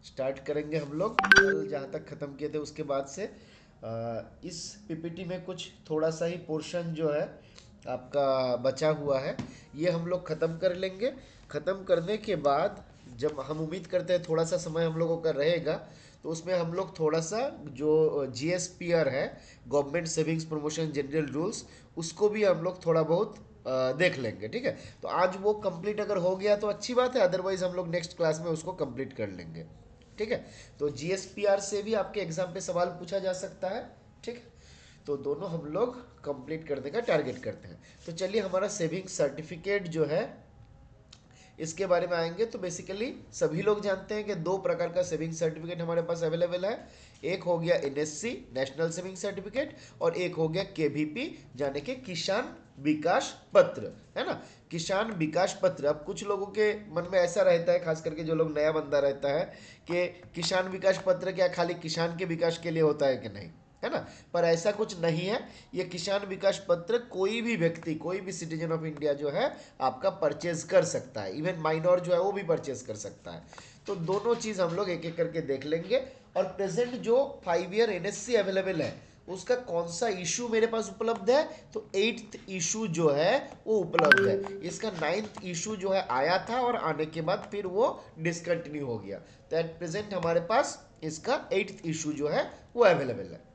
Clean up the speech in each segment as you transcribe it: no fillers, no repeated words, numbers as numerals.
Start करेंगे हम लोग कल जहाँ तक ख़त्म किए थे उसके बाद से। इस पीपीटी में कुछ थोड़ा सा ही पोर्शन जो है आपका बचा हुआ है, ये हम लोग ख़त्म कर लेंगे। ख़त्म करने के बाद जब हम उम्मीद करते हैं थोड़ा सा समय हम लोगों का रहेगा, तो उसमें हम लोग थोड़ा सा जो जीएसपीआर है, government savings promotion general rules, उसको भी हम लोग थोड़ा बहुत देख लेंगे। ठीक है, तो आज वो कंप्लीट अगर हो गया तो अच्छी बात है, अदरवाइज हम लोग नेक्स्ट क्लास में उसको कंप्लीट कर लेंगे। ठीक है, तो जीएसपीआर से भी आपके एग्जाम पे सवाल पूछा जा सकता है। ठीक है, तो दोनों हम लोग कंप्लीट करने का टारगेट करते हैं। तो चलिए, हमारा सेविंग सर्टिफिकेट जो है इसके बारे में आएंगे। तो बेसिकली सभी लोग जानते हैं कि दो प्रकार का सेविंग सर्टिफिकेट हमारे पास अवेलेबल है। एक हो गया एनएससी, नेशनल सेविंग सर्टिफिकेट, और एक हो गया केवीपी, यानी कि किसान विकास पत्र, है ना। किसान विकास पत्र, अब कुछ लोगों के मन में ऐसा रहता है, खास करके जो लोग नया बंदा रहता है, कि किसान विकास पत्र क्या खाली किसान के विकास के लिए होता है कि नहीं, है ना। पर ऐसा कुछ नहीं है। ये किसान विकास पत्र कोई भी व्यक्ति, कोई भी सिटीजन ऑफ इंडिया जो है आपका परचेज कर सकता है, इवन माइनर जो है वो भी परचेज कर सकता है। तो दोनों चीज हम लोग एक एक करके देख लेंगे। और प्रेजेंट जो 5 ईयर एनएससी अवेलेबल है, उसका कौन सा इशू मेरे पास उपलब्ध है, तो 8th इशू जो है वो उपलब्ध है। इसका 9th इशू जो है आया था और आने के बाद फिर वो डिसकंटिन्यू हो गया। तो एट प्रेजेंट हमारे पास इसका 8th इशू जो है वो अवेलेबल है।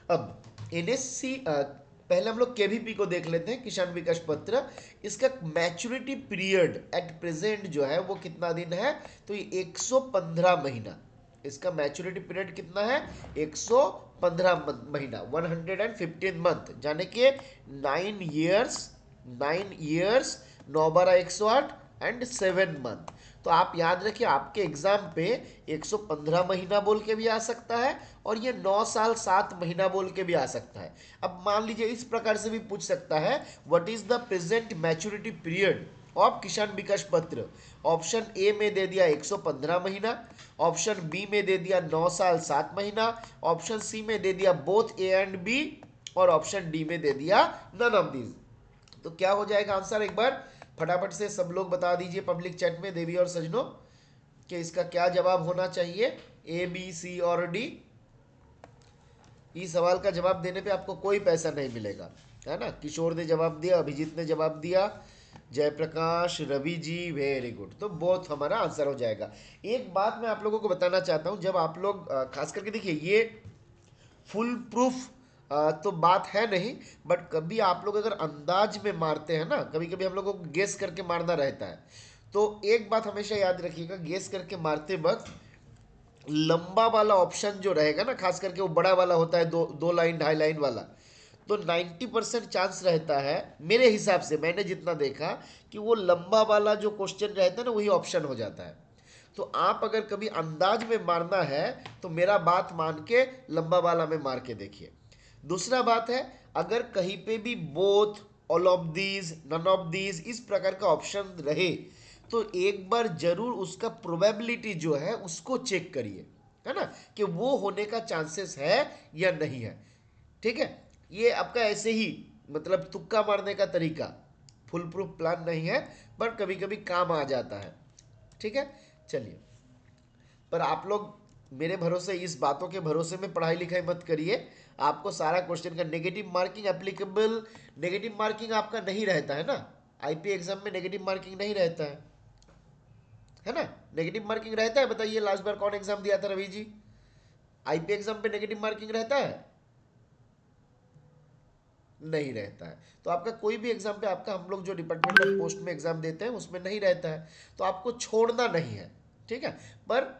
अब एनएससी, पहले हम लोग केवीपी को देख लेते हैं, किसान विकास पत्र। इसका मैच्योरिटी पीरियड एट प्रेजेंट जो है वो कितना दिन है, तो ये 115 महीना। इसका मैच्योरिटी पीरियड कितना है, 115 महीना, 115 मंथ, यानी कि 9 ईयर्स, 9 ईयर्स, 9 12 108 एंड 7 मंथ। तो आप याद रखिए, आपके एग्जाम पे 115 महीना बोल के भी आ सकता है, और ये 9 साल 7 महीना बोल के भी आ सकता है। अब मान लीजिए इस प्रकार से भी पूछ सकता है, what is the present maturity period of किसान विकास पत्र। ऑप्शन ए में दे दिया 115 महीना, ऑप्शन बी में दे दिया 9 साल 7 महीना, ऑप्शन सी में दे दिया बोथ ए एंड बी, और ऑप्शन डी में दे दिया नन ऑफ दीज। तो क्या हो जाएगा आंसर, एक बार फटाफट से सब लोग बता दीजिए पब्लिक चैट में, देवी और सजनों, कि इसका क्या जवाब होना चाहिए, ए बी सी और डी। इस सवाल का जवाब देने पे आपको कोई पैसा नहीं मिलेगा, है ना। किशोर ने जवाब दिया, अभिजीत ने जवाब दिया, जयप्रकाश, रवि जी, वेरी गुड। तो बहुत हमारा आंसर हो जाएगा। एक बात मैं आप लोगों को बताना चाहता हूं, जब आप लोग खास करके देखिए, ये फुल प्रूफ तो बात है नहीं, बट कभी आप लोग अगर अंदाज में मारते हैं ना, कभी कभी हम लोगों को गेस करके मारना रहता है। तो एक बात हमेशा याद रखिएगा, गेस करके मारते वक्त लंबा वाला ऑप्शन जो रहेगा ना, खास करके वो बड़ा वाला होता है, दो दो लाइन 2.5 लाइन वाला, तो 90% चांस रहता है मेरे हिसाब से, मैंने जितना देखा, कि वो लंबा वाला जो क्वेश्चन रहता है ना वही ऑप्शन हो जाता है। तो आप अगर कभी अंदाज में मारना है तो मेरा बात मान के लंबा वाला में मार के देखिए। दूसरा बात है, अगर कहीं पे भी both, all of these, none of these इस प्रकार का ऑप्शन रहे, तो एक बार जरूर उसका प्रोबेबिलिटी जो है उसको चेक करिए, है ना, कि वो होने का चांसेस है या नहीं है। ठीक है, ये आपका ऐसे ही मतलब तुक्का मारने का तरीका, फुल प्रूफ प्लान नहीं है, पर कभी कभी काम आ जाता है। ठीक है, चलिए। पर आप लोग मेरे भरोसे, इस बातों के भरोसे में पढ़ाई लिखाई मत करिए। आपको सारा क्वेश्चन का negative marking applicable, negative marking आपका नहीं रहता है ना, आईपी एग्जाम में नेगेटिव मार्किंग नहीं रहता है ना। नेगेटिव मार्किंग रहता है, बताइए लास्ट बार कौन एग्जाम दिया था रवि जी, आईपी एग्जाम पे नेगेटिव मार्किंग रहता है, नहीं रहता है। तो आपका कोई भी एग्जाम पे, आपका हम लोग जो डिपार्टमेंटल पोस्ट में एग्जाम देते हैं उसमें नहीं रहता है, तो आपको छोड़ना नहीं है। ठीक है, पर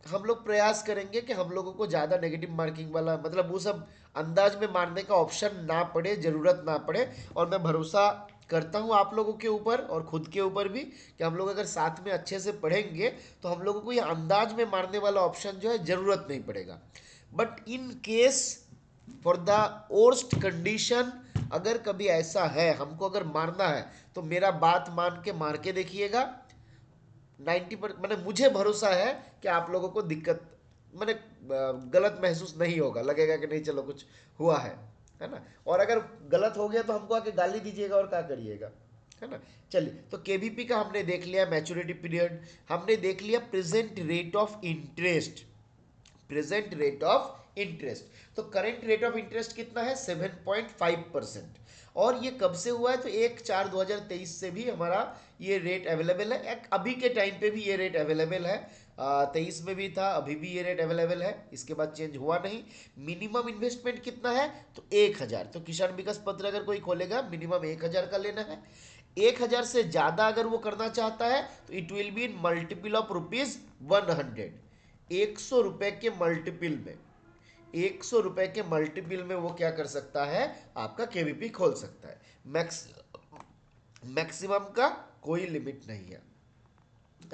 हम लोग प्रयास करेंगे कि हम लोगों को ज़्यादा नेगेटिव मार्किंग वाला, मतलब वो सब अंदाज में मारने का ऑप्शन ना पड़े, ज़रूरत ना पड़े। और मैं भरोसा करता हूँ आप लोगों के ऊपर और खुद के ऊपर भी, कि हम लोग अगर साथ में अच्छे से पढ़ेंगे तो हम लोगों को ये अंदाज में मारने वाला ऑप्शन जो है ज़रूरत नहीं पड़ेगा। But in case, for the worst condition, अगर कभी ऐसा है हमको अगर मारना है, तो मेरा बात मान के मार के देखिएगा। 90% मैंने, मुझे भरोसा है कि आप लोगों को दिक्कत, मैंने गलत महसूस नहीं होगा, लगेगा कि नहीं चलो कुछ हुआ है ना। और अगर गलत हो गया तो हमको आके गाली दीजिएगा और क्या करिएगा, है ना। चलिए, तो केवीपी का हमने देख लिया मैच्योरिटी पीरियड, हमने देख लिया present rate of interest, present rate of interest. तो करेंट रेट ऑफ इंटरेस्ट कितना है 7.5%। और ये कब से हुआ है, तो 1/4/2023 से भी हमारा ये रेट अवेलेबल है। अभी के टाइम पे भी ये रेट अवेलेबल है, 23 में भी था, अभी भी ये रेट अवेलेबल है, इसके बाद चेंज हुआ नहीं। मिनिमम इन्वेस्टमेंट कितना है, तो 1,000। तो किसान विकास पत्र अगर कोई खोलेगा मिनिमम 1,000 का लेना है। 1,000 से ज्यादा अगर वो करना चाहता है तो it will be in multiple of ₹100। 100 रुपए के मल्टीपल में, 100 रुपए के मल्टीपल में वो क्या कर सकता है, आपका केवीपी खोल सकता है। मैक्सिमम का कोई लिमिट नहीं है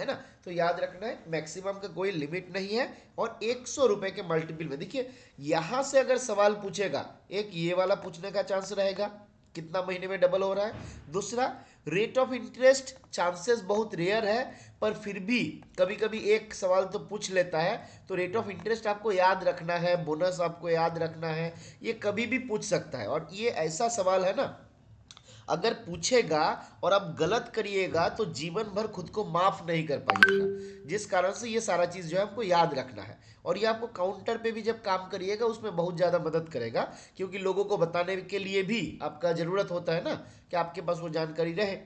ना। तो याद रखना है मैक्सिमम का कोई लिमिट नहीं है। और 100 रुपए के मल्टीपल में देखिए, यहां से अगर सवाल पूछेगा, एक ये वाला पूछने का चांस रहेगा, कितना महीने में डबल हो रहा है। दूसरा, रेट ऑफ इंटरेस्ट चांसेस बहुत रेयर है, पर फिर भी कभी कभी एक सवाल तो पूछ लेता है। तो रेट ऑफ इंटरेस्ट आपको याद रखना है, बोनस आपको याद रखना है, ये कभी भी पूछ सकता है। और ये ऐसा सवाल है ना, अगर पूछेगा और आप गलत करिएगा तो जीवन भर खुद को माफ नहीं कर पाइएगा। जिस कारण से ये सारा चीज जो है आपको याद रखना है। और ये आपको काउंटर पे भी जब काम करिएगा उसमें बहुत ज्यादा मदद करेगा, क्योंकि लोगों को बताने के लिए भी आपका जरूरत होता है ना, कि आपके पास वो जानकारी रहे।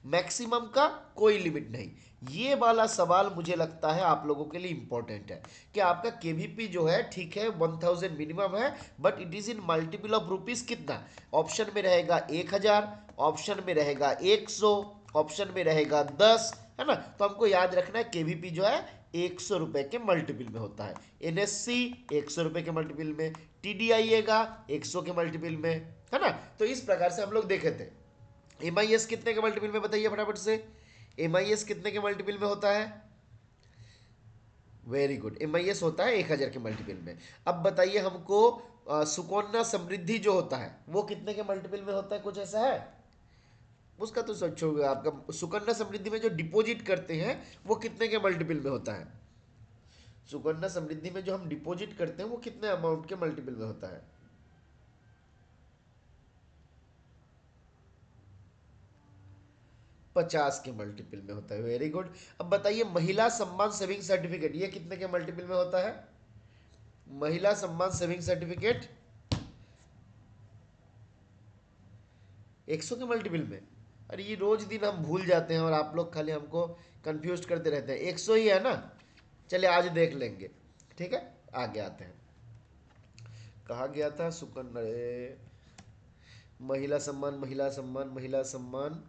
मैक्सिमम का कोई लिमिट नहीं। ये वाला सवाल मुझे लगता है आप लोगों के लिए इंपॉर्टेंट है, कि आपका केवीपी जो है ठीक है 1000 मिनिमम है, but it is in multiple of rupees कितना। ऑप्शन में रहेगा 1,000, ऑप्शन में रहेगा 100, ऑप्शन में रहेगा 10, है ना। तो हमको याद रखना है केवीपी जो है 100 रुपए के मल्टीपल में होता है। एनएससी 100 रुपए के मल्टीपल में, टीडी आइएगा 100 के मल्टीपल में, है ना। तो इस प्रकार से हम लोग देखे थे। एमआईएस कितने के मल्टीपल में बताइए फटाफट से, एमआईएस कितने के मल्टीपल में होता है। वेरी गुड, एमआईएस होता है 1,000 के मल्टीपल में। अब बताइए हमको, सुकन्या समृद्धि जो होता है वो कितने के मल्टीपल में होता है, कुछ ऐसा है उसका तो सोचोगे। आपका सुकन्या समृद्धि में जो डिपॉजिट करते हैं वो कितने के मल्टीपल में होता है। सुकन्या समृद्धि में जो हम डिपॉजिट करते हैं वो कितने अमाउंट के मल्टीपल में होता है। 50 के मल्टीपल में होता है। Very good. अब बताइए महिला सम्मान सेविंग सर्टिफिकेट ये कितने के मल्टीपल में होता है। महिला सम्मान सेविंग सर्टिफिकेट 100 के मल्टीपल में। अरे ये रोज दिन हम भूल जाते हैं और आप लोग खाली हमको कंफ्यूज करते रहते हैं। 100 ही है ना, चलिए आज देख लेंगे। ठीक है, आगे आते हैं। कहा गया था सुकन्या, महिला सम्मान, महिला सम्मान, महिला सम्मान।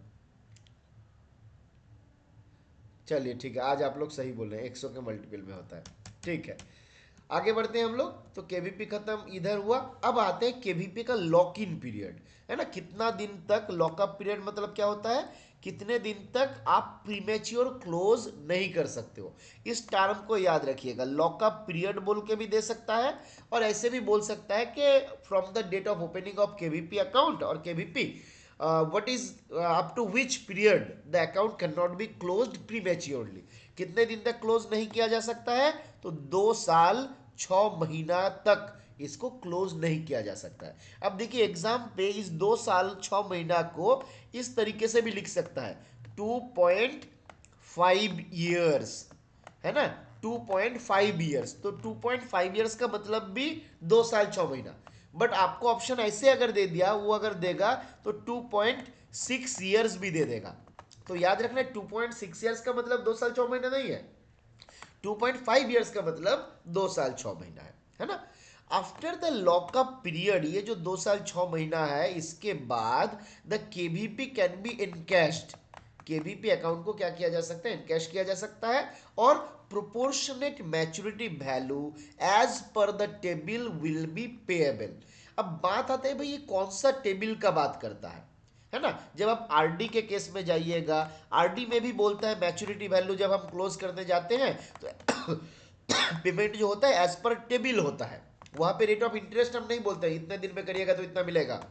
चलिए ठीक है, आज आप लोग सही बोल रहे हैं, 100 के मल्टीपल में होता है। ठीक है, आगे बढ़ते हैं हम लोग। तो केवीपी खत्म इधर हुआ। अब आते हैं केवीपी का लॉक इन पीरियड, है ना। कितना दिन तक लॉकअप पीरियड, मतलब क्या होता है, कितने दिन तक आप प्रीमेच्योर क्लोज नहीं कर सकते हो। इस टर्म को याद रखिएगा, लॉकअप पीरियड बोल के भी दे सकता है, और ऐसे भी बोल सकता है कि from the date of opening of KVP account और KVP what is up to which period the account cannot be closed prematurely। कितने दिन तक क्लोज नहीं किया जा सकता है, तो 2 साल 6 महीना तक इसको क्लोज नहीं किया जा सकता है। अब देखिए एग्जाम पे इस 2 साल 6 महीना को इस तरीके से भी लिख सकता है, 2.5 ईयर्स, है ना। 2.5 ईयर्स, तो 2.5 ईयर्स का मतलब भी 2 साल 6 महीना। बट आपको ऑप्शन ऐसे अगर दे दिया, वो अगर देगा तो 2.6 ईयर्स भी दे देगा। तो याद रखना 2.6 ईयर्स का मतलब 2 साल 6 महीना नहीं है, 2.5 ईयर्स का मतलब 2 साल 6 महीना है ना। आफ्टर द लॉकअप पीरियड, ये जो 2 साल 6 महीना है, इसके बाद the KVP can be encashed. KVP account को क्या किया जा सकता है, इनकैश किया जा सकता है। और proportionate maturity value as per the table will be payable. अब बात आता है भाई, ये कौन सा टेबल का बात करता है ना। जब आप आरडी के केस में जाइएगा, आरडी में भी बोलता है मैच्योरिटी वैल्यू जब हम क्लोज करने जाते हैं तो पेमेंट जो होता है एज पर टेबल होता है। वहां पे रेट ऑफ इंटरेस्ट हम नहीं बोलते हैं, इतने दिन में करिएगा तो इतना मिलेगा,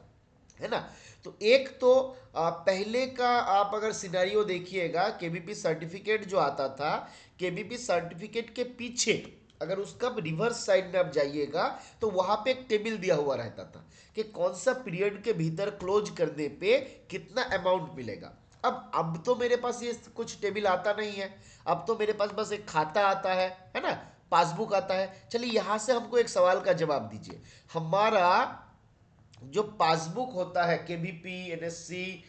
है ना। तो एक तो पहले का आप अगर सिनेरियो देखिएगा, केबीपी सर्टिफिकेट जो आता था, केबीपी सर्टिफिकेट के पीछे अगर उसका रिवर्स साइड में आप जाइएगा तो वहां पे एक टेबल दिया हुआ रहता था कि कौन सा पीरियड के भीतर क्लोज करने पे कितना अमाउंट मिलेगा। अब तो मेरे पास ये कुछ टेबल आता नहीं है, अब तो मेरे पास बस एक खाता आता है ना, पासबुक आता है। चलिए यहां से हमको एक सवाल का जवाब दीजिए। हमारा जो पासबुक होता है केबीपी, एनएससी,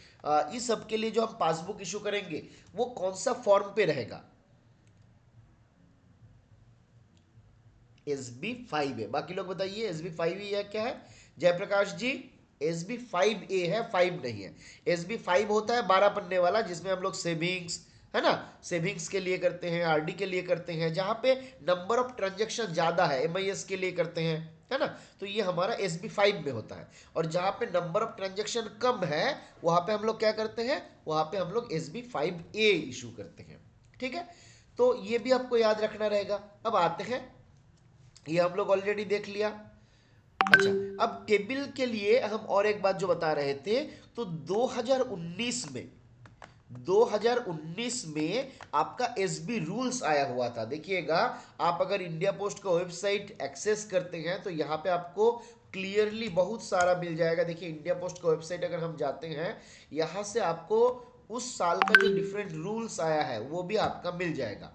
इस सब के लिए जो हम पासबुक इशू करेंगे वो कौन सा फॉर्म पे रहेगा? SB5 है। बाकी लोग बताइए SB5 या क्या है? जयप्रकाश जी, SB5A है, 5 नहीं है। SB5 होता है 12 पन्ने वाला, जिसमें हम लोग सेविंग्स, है ना, सेविंग्स के लिए करते हैं, आरडी के लिए करते हैं, जहां पे नंबर ऑफ ट्रांजेक्शन ज्यादा है, MIS के लिए करते हैं, है ना। तो ये हमारा SB5 में होता है। और जहां पे नंबर ऑफ ट्रांजेक्शन कम है वहां पे हम लोग क्या करते हैं, वहां पे हम लोग SB5A इशू करते हैं। ठीक है, तो ये भी आपको याद रखना रहेगा। अब आते हैं, ये हम लोग ऑलरेडी देख लिया। अच्छा, अब टेबल के लिए हम और एक बात जो बता रहे थे, तो 2019 में आपका एसबी रूल्स आया हुआ था। देखिएगा, आप अगर इंडिया पोस्ट का वेबसाइट एक्सेस करते हैं तो यहाँ पे आपको क्लियरली बहुत सारा मिल जाएगा। देखिए इंडिया पोस्ट का वेबसाइट अगर हम जाते हैं, यहाँ से आपको उस साल का जो डिफरेंट रूल्स आया है वो भी आपका मिल जाएगा।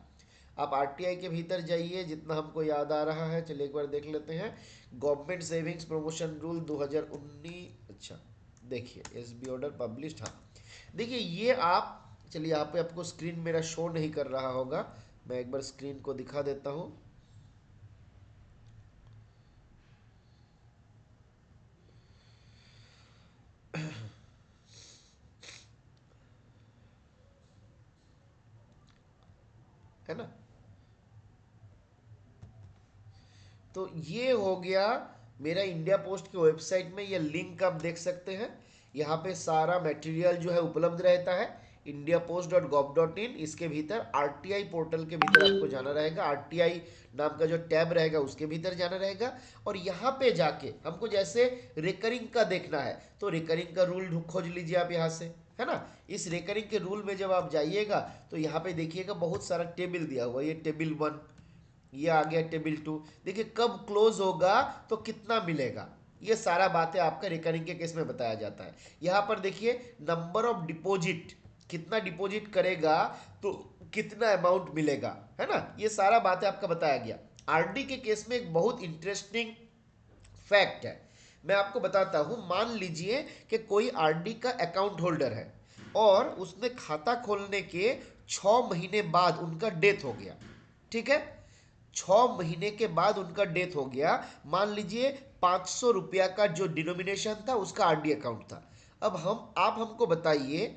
आप आरटीआई के भीतर जाइए, जितना हमको याद आ रहा है, चलिए एक बार देख लेते हैं। गवर्नमेंट सेविंग्स प्रमोशन रूल 2019, अच्छा देखिए एसबी ऑर्डर पब्लिश्ड, हाँ देखिए ये आप, चलिए यहाँ पे आपको स्क्रीन मेरा शो नहीं कर रहा होगा, मैं एक बार स्क्रीन को दिखा देता हूँ। है ना, तो ये हो गया मेरा इंडिया पोस्ट के वेबसाइट में, ये लिंक आप देख सकते हैं। यहाँ पे सारा मटेरियल जो है उपलब्ध रहता है, indiapost.gov.in। इसके भीतर आरटीआई पोर्टल के भीतर आपको जाना रहेगा, आरटीआई नाम का जो टैब रहेगा उसके भीतर जाना रहेगा। और यहाँ पे जाके हमको जैसे रिकरिंग का देखना है तो रिकरिंग का रूल खोज लीजिए आप यहाँ से, है ना। इस रिकरिंग के रूल में जब आप जाइएगा तो यहाँ पे देखिएगा बहुत सारा टेबल दिया हुआ है, ये टेबल 1, ये आ गया टेबल 2। देखिए कब क्लोज होगा तो कितना मिलेगा, ये सारा बातें आपका रिकरिंग के केस में बताया जाता है। यहाँ पर देखिए नंबर ऑफ डिपॉजिट, कितना डिपॉजिट करेगा तो कितना अमाउंट मिलेगा, है ना, ये सारा बातें आपका बताया गया। आरडी के केस में एक बहुत इंटरेस्टिंग फैक्ट है, मैं आपको बताता हूं। मान लीजिए कि कोई आरडी का अकाउंट होल्डर है और उसने खाता खोलने के 6 महीने बाद उनका डेथ हो गया। ठीक है, 6 महीने के बाद उनका डेथ हो गया। मान लीजिए 500 रुपया का जो डिनोमिनेशन था उसका आरडी अकाउंट था। अब आप हमको बताइए,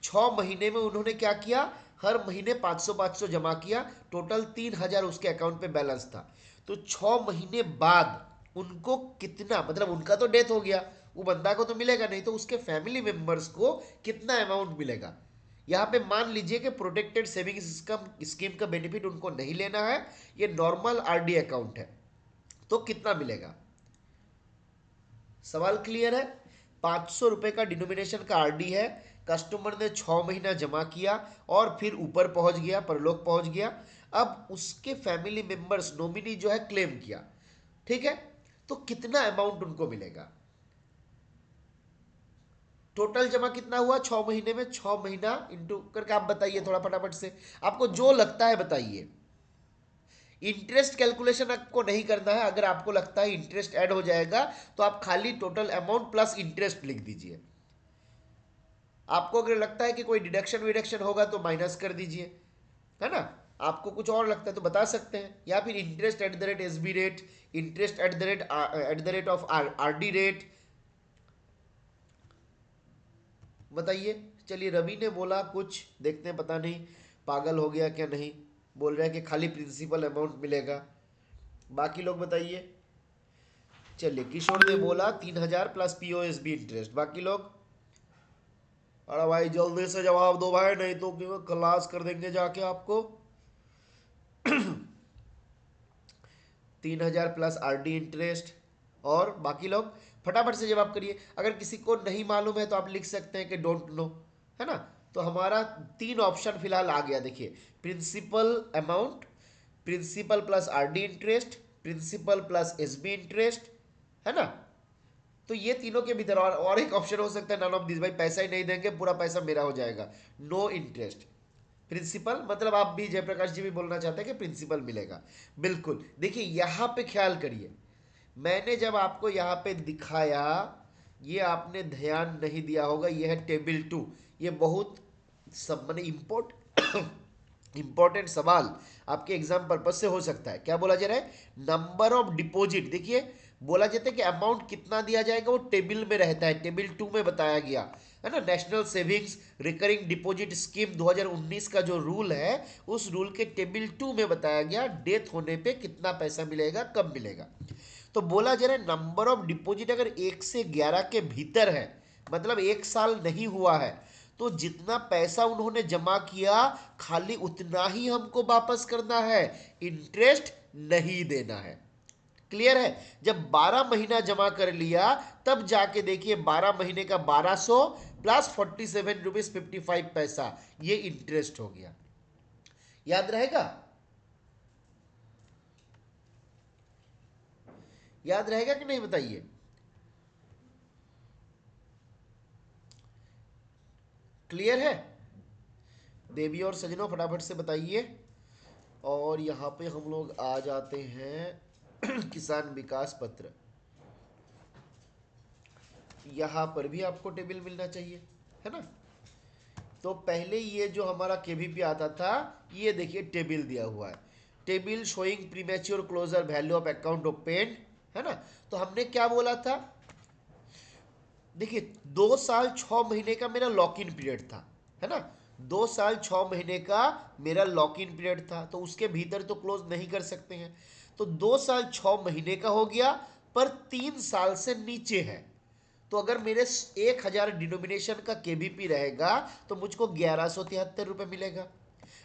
6 महीने में उन्होंने क्या किया, हर महीने 500 जमा किया, टोटल 3,000 उसके अकाउंट पे बैलेंस था। तो 6 महीने बाद उनको कितना, मतलब उनका तो डेथ हो गया, वो बंदा को तो मिलेगा नहीं, तो उसके फैमिली मेंबर्स को कितना अमाउंट मिलेगा। यहाँ पे मान लीजिए कि प्रोटेक्टेड सेविंग्स स्कीम का बेनिफिट उनको नहीं लेना है, ये नॉर्मल आरडी अकाउंट है, तो कितना मिलेगा? सवाल क्लियर है? 500 रुपए का डिनोमिनेशन का आरडी है, कस्टमर ने 6 महीना जमा किया और फिर ऊपर पहुंच गया, परलोक पहुंच गया। अब उसके फैमिली मेंबर्स, नॉमिनी जो है क्लेम किया, ठीक है, तो कितना अमाउंट उनको मिलेगा? टोटल जमा कितना हुआ 6 महीने में, 6 महीना इंटू करके आप बताइए थोड़ा फटाफट से, आपको जो लगता है बताइए। इंटरेस्ट कैलकुलेशन आपको नहीं करना है, अगर आपको लगता है इंटरेस्ट ऐड हो जाएगा तो आप खाली टोटल अमाउंट प्लस इंटरेस्ट लिख दीजिए। आपको अगर लगता है कि कोई डिडक्शन विडक्शन होगा तो माइनस कर दीजिए, है ना। आपको कुछ और लगता है तो बता सकते हैं, या फिर interest at the rate SB rate, interest at the rate of RD rate, बताइए। चलिए रवि ने बोला कुछ, देखते हैं, पता नहीं पागल हो गया क्या, नहीं बोल रहा है कि खाली प्रिंसिपल अमाउंट मिलेगा। बाकी लोग बताइए। चलिए किशोर ने बोला 3,000 प्लस पीओएसबी इंटरेस्ट। बाकी लोग, अरे भाई जल्दी से जवाब दो भाई, नहीं तो क्लास कर देंगे जाके आपको। 3,000 प्लस आरडी इंटरेस्ट। और बाकी लोग फटाफट से जवाब करिए। अगर किसी को नहीं मालूम है तो आप लिख सकते हैं कि डोंट नो, है ना। तो हमारा 3 ऑप्शन फिलहाल आ गया, देखिए, principal amount, principal plus RD interest, principal plus SB interest, है ना। तो ये तीनों के भीतर और एक ऑप्शन हो सकता है नन ऑफ दिस, भाई पैसा ही नहीं देंगे, पूरा पैसा मेरा हो जाएगा, नो इंटरेस्ट। प्रिंसिपल मतलब आप भी जयप्रकाश जी भी बोलना चाहते हैं कि प्रिंसिपल मिलेगा। बिल्कुल, देखिए यहाँ पे ख्याल करिए, मैंने जब आपको यहाँ पे दिखाया, ये आपने ध्यान नहीं दिया होगा, ये है टेबल 2। ये बहुत सब मैंने इंपॉर्टेंट सवाल आपके एग्जाम पर्पज से हो सकता है। क्या बोला जा रहा है, नंबर ऑफ डिपॉजिट, देखिए बोला जाता है कि अमाउंट कितना दिया जाएगा वो टेबल में रहता है, टेबल 2 में बताया गया है ना। National savings recurring deposit scheme 2019 का जो रूल है, उस रूल के टेबल 2 में बताया गया डेथ होने पे कितना पैसा मिलेगा, कब मिलेगा। तो बोला जा रहा है नंबर ऑफ डिपॉजिट अगर 1 से 11 के भीतर है, मतलब 1 साल नहीं हुआ है, तो जितना पैसा उन्होंने जमा किया खाली उतना ही हमको वापस करना है, इंटरेस्ट नहीं देना है। क्लियर है। जब 12 महीना जमा कर लिया तब जाके देखिए 12 महीने का 1200 प्लस 47 रुपीज 55 पैसा, ये इंटरेस्ट हो गया। याद रहेगा, याद रहेगा कि नहीं बताइए। क्लियर है देवी और सजनों, फटाफट से बताइए। और यहाँ पे हम लोग आ जाते हैं किसान विकास पत्र, यहाँ पर भी आपको टेबल मिलना चाहिए, है ना। तो पहले ये जो हमारा केवीपी आता था, ये देखिए टेबल दिया हुआ है, table showing premature closure value of account open, है ना। तो हमने क्या बोला था, देखिए 2 साल 6 महीने का मेरा लॉक इन पीरियड था, है ना। 2 साल 6 महीने का मेरा लॉक इन पीरियड था, तो उसके भीतर तो क्लोज नहीं कर सकते हैं। तो 2 साल 6 महीने का हो गया, पर 3 साल से नीचे है। तो अगर मेरे 1000 डिनोमिनेशन का केबीपी रहेगा तो मुझको 1173 रुपये मिलेगा।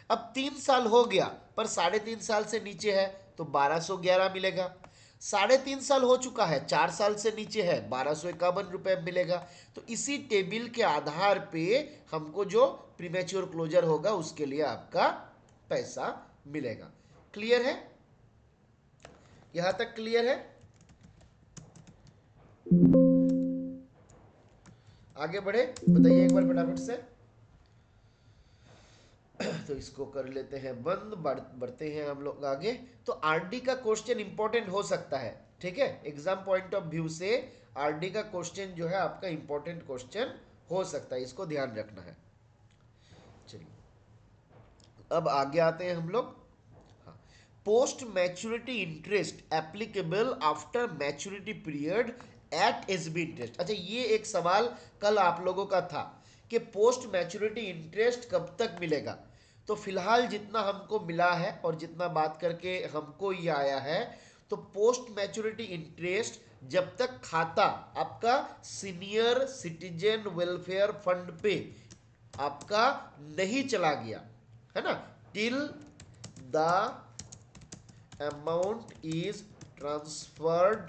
अब 3 साल हो गया पर 3.5 साल से नीचे है तो 1211 मिलेगा। 3.5 साल हो चुका है, 4 साल से नीचे है, 1251 रुपये मिलेगा। तो इसी टेबल के आधार पे हमको जो प्रीमेच्योर क्लोजर होगा उसके लिए आपका पैसा मिलेगा। क्लियर है, यहां तक क्लियर है। आगे बढ़े, बताइए एक बार फटाफट से। तो इसको कर लेते हैं बंद, बढ़ते हैं हम लोग आगे। तो आरडी का क्वेश्चन इंपॉर्टेंट हो सकता है, ठीक है, एग्जाम पॉइंट ऑफ व्यू से आरडी का क्वेश्चन जो है आपका इंपॉर्टेंट क्वेश्चन हो सकता है, इसको ध्यान रखना है। चलिए अब आगे आते हैं हम लोग। Post maturity interest applicable after maturity period at SB interest. अच्छा, ये एक सवाल कल आप लोगों का था कि पोस्ट मैच्योरिटी इंटरेस्ट कब तक मिलेगा। तो फिलहाल जितना हमको मिला है और जितना बात करके हमको ये आया है, तो पोस्ट मैच्योरिटी इंटरेस्ट जब तक खाता आपका सीनियर सिटीजन वेलफेयर फंड पे आपका नहीं चला गया, है ना, till the amount is transferred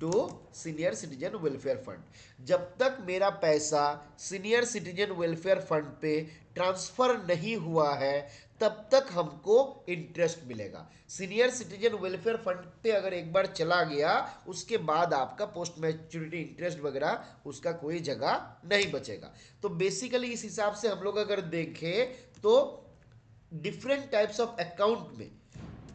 to senior citizen welfare fund, जब तक मेरा पैसा सीनियर सिटीजन वेलफेयर फंड पे ट्रांसफर नहीं हुआ है तब तक हमको इंटरेस्ट मिलेगा। सीनियर सिटीजन वेलफेयर फंड पे अगर एक बार चला गया उसके बाद आपका पोस्ट मैच्योरिटी इंटरेस्ट वगैरह उसका कोई जगह नहीं बचेगा। तो बेसिकली इस हिसाब से हम लोग अगर देखें तो डिफरेंट टाइप्स ऑफ अकाउंट में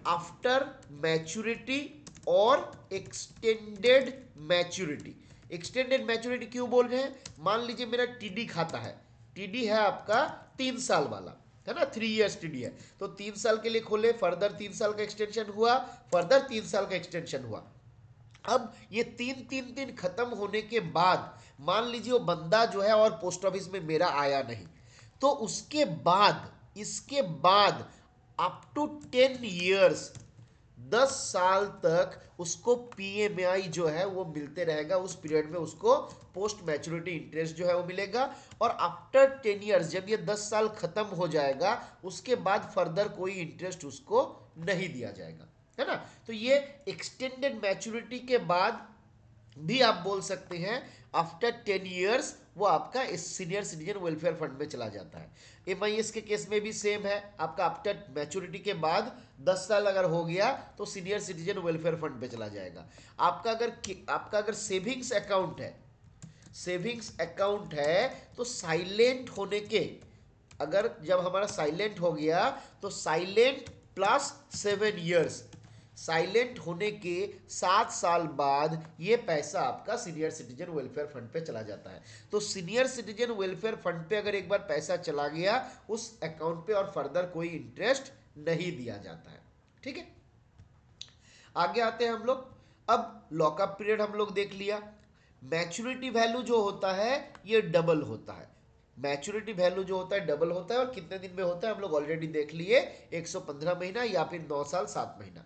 आफ्टर मैच्योरिटी और एक्सटेंडेड मैच्योरिटी। एक्सटेंडेड मैच्योरिटी क्यों बोल रहे हैं, मान लीजिए मेरा टीडी खाता है, टीडी है आपका 3 साल वाला, है ना, 3 इयर्स टीडी है, तो 3 साल के लिए खोले, फर्दर 3 साल का एक्सटेंशन हुआ, फर्दर 3 साल का एक्सटेंशन हुआ। अब ये 3 खत्म होने के बाद मान लीजिए वो बंदा जो है और पोस्ट ऑफिस में मेरा आया नहीं, तो उसके बाद इसके बाद अप टू 10 इयर्स 10 साल तक उसको पीएमआई जो है वो मिलते रहेगा, उस पीरियड में उसको पोस्ट मैच्योरिटी इंटरेस्ट जो है वो मिलेगा। और आफ्टर 10 इयर्स जब ये 10 साल खत्म हो जाएगा उसके बाद फर्दर कोई इंटरेस्ट उसको नहीं दिया जाएगा, है ना। तो ये एक्सटेंडेड मैच्योरिटी के बाद भी आप बोल सकते हैं आफ्टर 10 इयर्स वो आपका इस सीनियर सिटीजन वेलफेयर फंड में चला जाता है। एमआईएस के केस में भी सेम है, आपका आफ्टर मैच्योरिटी के बाद 10 साल अगर हो गया तो सीनियर सिटीजन वेलफेयर फंड पे चला जाएगा। आपका अगर सेविंग्स अकाउंट है तो साइलेंट होने के, अगर जब हमारा साइलेंट हो गया तो साइलेंट प्लस 7 ईयर्स, साइलेंट होने के 7 साल बाद ये पैसा आपका सीनियर सिटीजन वेलफेयर फंड पे चला जाता है। तो सीनियर सिटीजन वेलफेयर फंड पे अगर एक बार पैसा चला गया उस अकाउंट पे और फर्दर कोई इंटरेस्ट नहीं दिया जाता है। ठीक है, आगे आते हैं हम लोग। अब लॉकअप पीरियड हम लोग देख लिया। मैच्योरिटी वैल्यू जो होता है ये डबल होता है। मैच्योरिटी वैल्यू जो होता है डबल होता है, और कितने दिन में होता है हम लोग ऑलरेडी देख लिए, 115 महीना या फिर 9 साल 7 महीना,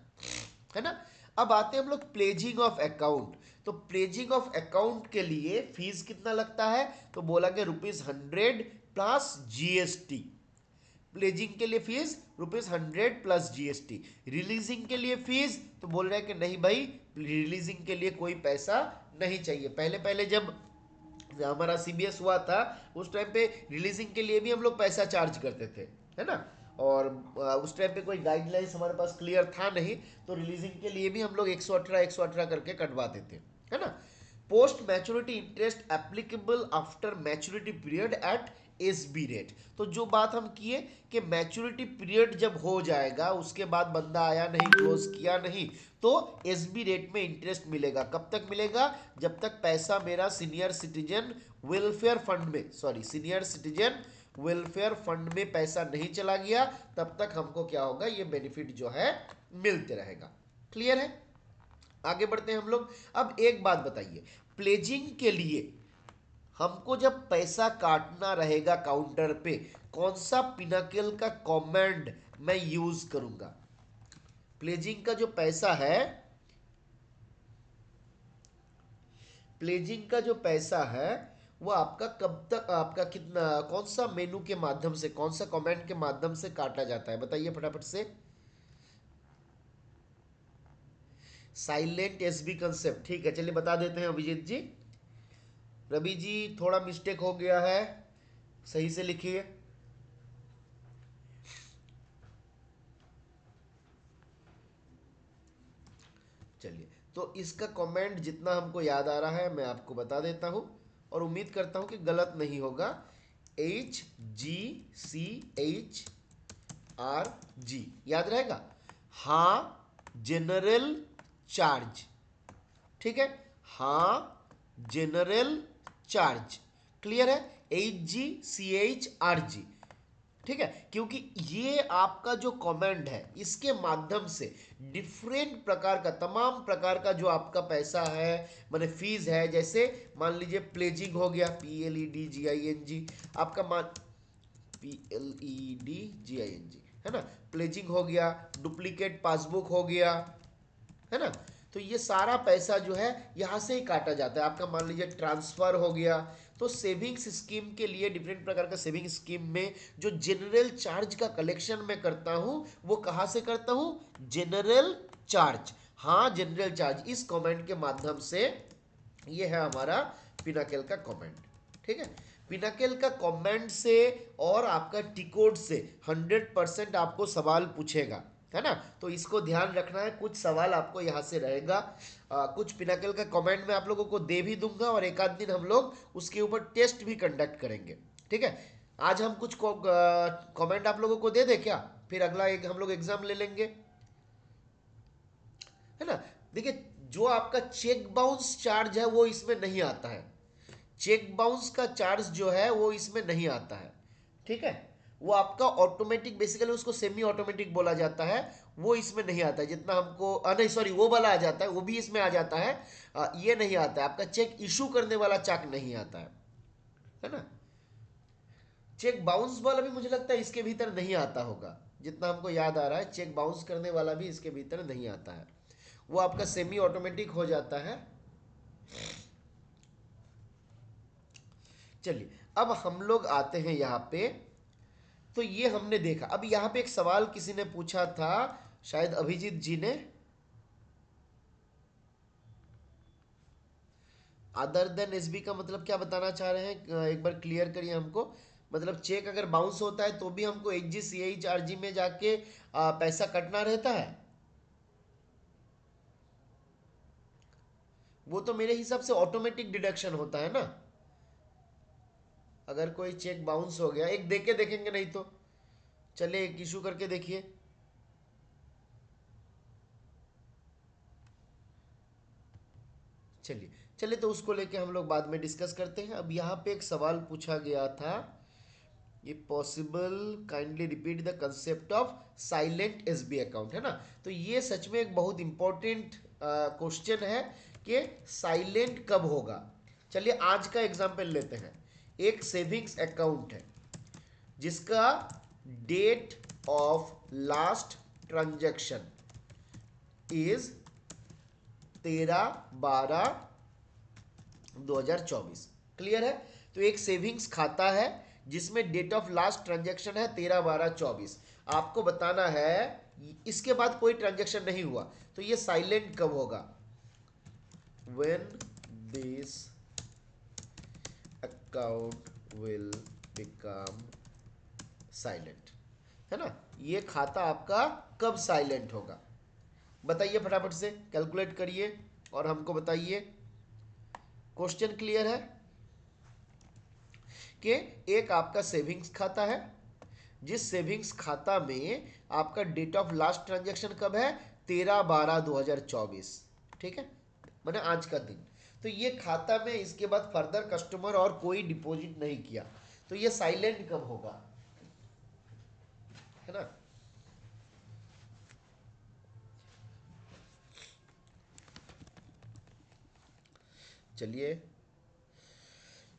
है ना। अब आते हैं हम लोग प्लेजिंग ऑफ अकाउंट। तो प्लेजिंग ऑफ अकाउंट के लिए फीस कितना लगता है, तो बोला कि ₹100 प्लस जीएसटी। प्लेजिंग के लिए फीस ₹100 प्लस जीएसटी। रिलीजिंग के लिए फीस तो बोल रहे हैं कि नहीं भाई, रिलीजिंग के लिए कोई पैसा नहीं चाहिए। पहले पहले जब हमारा सीबीएस हुआ था उस टाइम पे रिलीजिंग के लिए भी हम लोग पैसा चार्ज करते थे, है ना। और उस टाइम पे कोई गाइडलाइंस हमारे पास क्लियर था नहीं, तो रिलीजिंग के लिए भी हम लोग 118 करके कटवाते थे, है ना। Post maturity interest applicable after maturity period at SB rate. तो जो बात हम किए कि मैच्योरिटी पीरियड जब हो जाएगा उसके बाद बंदा आया नहीं, क्लोज किया नहीं, तो एसबी रेट में इंटरेस्ट मिलेगा। कब तक मिलेगा, जब तक पैसा मेरा सीनियर सिटीजन वेलफेयर फंड में पैसा नहीं चला गया, तब तक हमको क्या होगा, ये बेनिफिट जो है मिलते रहेगा। क्लियर है, आगे बढ़ते हैं हम लोग। अब एक बात बताइए, प्लेजिंग के लिए हमको जब पैसा काटना रहेगा काउंटर पे, कौन सा पिनाकिल का कमेंड मैं यूज करूंगा। प्लेजिंग का जो पैसा है, प्लेजिंग का जो पैसा है वो आपका कब तक, आपका कितना, कौन सा मेनू के माध्यम से, कौन सा कमेंट के माध्यम से काटा जाता है, बताइए फटाफट से। साइलेंट एसबी कंसेप्ट, ठीक है, चलिए बता देते हैं अभिजीत जी। रवि जी थोड़ा मिस्टेक हो गया है, सही से लिखिए। चलिए, तो इसका कमेंट जितना हमको याद आ रहा है मैं आपको बता देता हूं, और उम्मीद करता हूं कि गलत नहीं होगा। HGCHRG याद रहेगा, हाँ जनरल चार्ज, ठीक है, हाँ जनरल चार्ज, क्लियर है, HGCHRG, ठीक है। क्योंकि ये आपका जो कमेंट है इसके माध्यम से डिफरेंट प्रकार का, तमाम प्रकार का जो आपका पैसा है, माने फीस है, जैसे मान लीजिए प्लेजिंग हो गया, PLEDGING, आपका मान PLEDGING, है ना, प्लेजिंग हो गया, डुप्लीकेट पासबुक हो गया, है ना। तो ये सारा पैसा जो है यहाँ से ही काटा जाता है। आपका मान लीजिए ट्रांसफर हो गया, तो सेविंग्स स्कीम के लिए डिफरेंट प्रकार का सेविंग स्कीम में जो जनरल चार्ज का कलेक्शन मैं करता हूँ वो कहाँ से करता हूँ, जनरल चार्ज, हाँ जनरल चार्ज, इस कमेंट के माध्यम से। ये है हमारा पिनाकेल का कमेंट, ठीक है। पिनाकेल का कमेंट से और आपका टिकोड से 100% आपको सवाल पूछेगा, है ना। तो इसको ध्यान रखना है, कुछ सवाल आपको यहाँ से रहेगा। कुछ पिनाकेल का कमेंट में आप लोगों को दे भी दूंगा, और एक आध दिन हम लोग उसके ऊपर टेस्ट भी कंडक्ट करेंगे, ठीक है। आज हम कुछ कमेंट आप लोगों को दे दे क्या, फिर अगला एक हम लोग एग्जाम ले लेंगे, है ना। देखिए, जो आपका चेक बाउंस चार्ज है वो इसमें नहीं आता है। चेक बाउंस का चार्ज जो है वो इसमें नहीं आता है, ठीक है। वो आपका ऑटोमेटिक, बेसिकली उसको सेमी ऑटोमेटिक बोला जाता है, वो इसमें नहीं आता है। जितना हमको नहीं सॉरी, वो वाला आ जाता है, वो भी इसमें आ जाता है। ये नहीं आता है, आपका चेक इशू करने वाला चेक नहीं आता है ना। चेक बाउंस वाला भी मुझे लगता है इसके भीतर नहीं आता होगा, जितना हमको याद आ रहा है चेक बाउंस करने वाला भी इसके भीतर नहीं आता है, वो आपका सेमी ऑटोमेटिक हो जाता है। चलिए, अब हम लोग आते हैं यहाँ पे। तो ये हमने देखा। अब यहाँ पे एक सवाल किसी ने पूछा था, शायद अभिजीत जी ने, अदर देन एसबी का मतलब क्या बताना चाह रहे हैं, एक बार क्लियर करिए हमको। मतलब चेक अगर बाउंस होता है तो भी हमको एचजी सीएच आरजी में जाके पैसा कटना रहता है? वो तो मेरे हिसाब से ऑटोमेटिक डिडक्शन होता है ना। अगर कोई चेक बाउंस हो गया, एक देख के देखेंगे नहीं तो, चलिए एक इशू करके देखिए। चलिए चलिए, तो उसको लेके हम लोग बाद में डिस्कस करते हैं। अब यहाँ पे एक सवाल पूछा गया था, ये possible kindly repeat the concept of silent SB account, है ना। तो ये सच में एक बहुत इंपॉर्टेंट क्वेश्चन है कि साइलेंट कब होगा। चलिए आज का एग्जांपल लेते हैं। एक सेविंग्स अकाउंट है जिसका date of last transaction is 13/12/2024। Clear है। तो एक सेविंग्स खाता है जिसमें डेट ऑफ लास्ट ट्रांजैक्शन है 13/12/24। आपको बताना है इसके बाद कोई ट्रांजैक्शन नहीं हुआ, तो ये साइलेंट कब होगा? When this account will become silent, है ना। ये खाता आपका कब साइलेंट होगा? बताइए फटाफट से, कैलकुलेट करिए और हमको बताइए। क्वेश्चन क्लियर है कि एक आपका सेविंग्स खाता है, जिस सेविंग्स खाता में आपका डेट ऑफ लास्ट ट्रांजैक्शन कब है? 13/12/2024, ठीक है, मैंने आज का दिन। तो ये खाता में इसके बाद फर्दर कस्टमर और कोई डिपॉजिट नहीं किया, तो ये साइलेंट कब होगा, है ना। चलिए,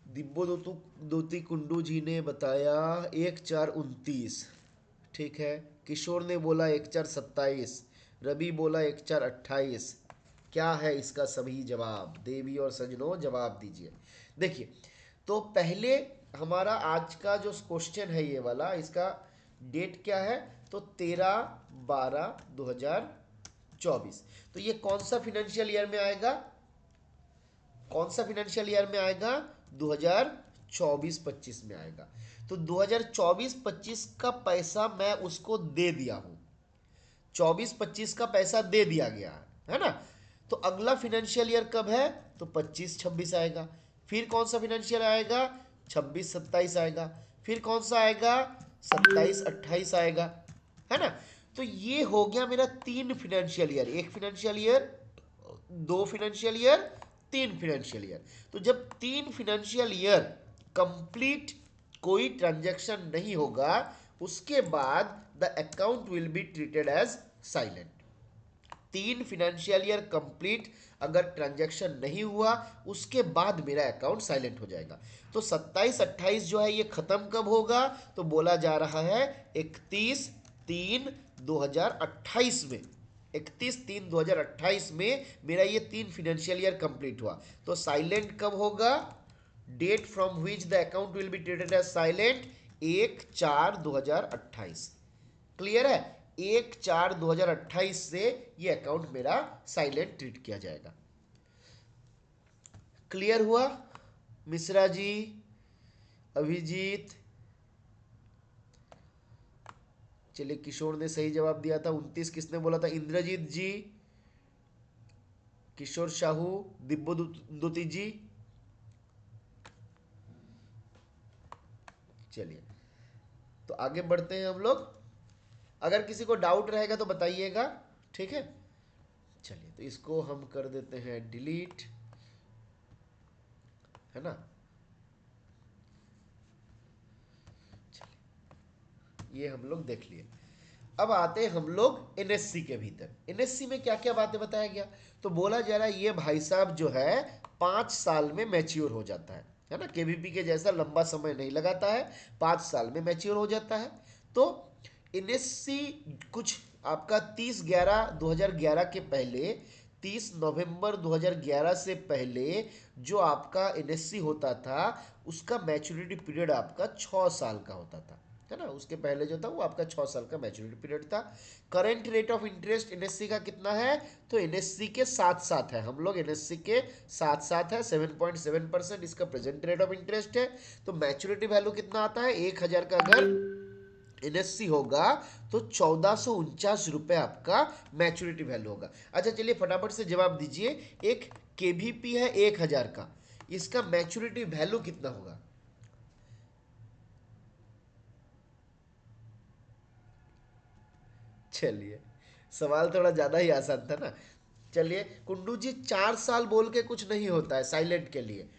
दिब्बो दोती कुंडू जी ने बताया 1/4/29, ठीक है। किशोर ने बोला 1/4/27, रवि बोला 1/4/28। क्या है इसका सही जवाब? देवी और सजनों जवाब दीजिए। देखिए, तो पहले हमारा आज का जो क्वेश्चन है ये वाला, इसका डेट क्या है? तो 13/12/2024। तो ये कौन सा फिनेंशियल ईयर में आएगा? कौन सा फिनेंशियल ईयर में आएगा? 2024-25 में आएगा। तो 2024-25 का पैसा मैं उसको दे दिया हूं, 24-25 का पैसा दे दिया गया है ना। तो अगला फिनेंशियल ईयर कब है? तो 25-26 आएगा। फिर कौन सा फिनेंशियल आएगा? 26-27 आएगा। फिर कौन सा आएगा? 27-28 आएगा, है ना। तो ये हो गया मेरा 3 फिनेंशियल ईयर, एक financial year, 2 financial year, 3 financial year. तो जब 3 फिनेंशियल ईयर कंप्लीट कोई ट्रांजैक्शन नहीं होगा, उसके बाद the account will be treated as silent. 3 financial year complete अगर ट्रांजैक्शन नहीं हुआ, उसके बाद मेरा अकाउंट साइलेंट हो जाएगा। तो 27-28 जो है ये खत्म कब होगा? तो बोला जा रहा है 31/3/2028 में। 31/3/2028 में मेरा ये 3 फिनेंशियल ईयर कंप्लीट हुआ। तो साइलेंट कब होगा? Date from which the account will be treated as silent, 1/4/2028। Clear है। 1/4/2028 से ये अकाउंट मेरा साइलेंट ट्रीट किया जाएगा। क्लियर हुआ मिश्रा जी, अभिजीत? चलिए, किशोर ने सही जवाब दिया था 29। किसने बोला था? इंद्रजीत जी, किशोर साहू, दिब्बोदूती जी। चलिए, तो आगे बढ़ते हैं हम लोग। अगर किसी को डाउट रहेगा तो बताइएगा, ठीक है। चलिए, तो इसको हम कर देते हैं डिलीट, है ना। ये हम लोग देख लिए। अब आते हैं हम लोग एनएससी के भीतर। एनएससी में क्या क्या बातें बताया गया? तो बोला जा रहा है ये भाई साहब जो है 5 साल में मैच्योर हो जाता है ना। केवीपी के जैसा लंबा समय नहीं लगाता है, 5 साल में मैच्योर हो जाता है। तो एनएससी कुछ आपका 30/11/2011 के पहले, 30 नवंबर 2011 से पहले जो आपका एनएससी होता था, उसका मैच्योरिटी पीरियड आपका 6 साल का होता था। है ना, उसके पहले जो था वो आपका 6 साल का मैच्योरिटी पीरियड था। Current rate of interest NSC का कितना है, तो एनएससी के साथ साथ है, हम लोग एनएससी के साथ साथ है 7.7% इसका प्रेजेंट रेट ऑफ इंटरेस्ट है। तो मैच्योरिटी वैल्यू कितना आता है, 1,000 का अगर एनएससी होगा तो 1449 आपका मैच्योरिटी वैल्यू होगा। अच्छा चलिए फटाफट से जवाब दीजिए, एक केवीपी है 1,000 का, इसका मैच्योरिटी वैल्यू कितना होगा। चलिए सवाल थोड़ा ज्यादा ही आसान था ना। चलिए कुंडू जी, 4 साल बोल के कुछ नहीं होता है साइलेंट के लिए।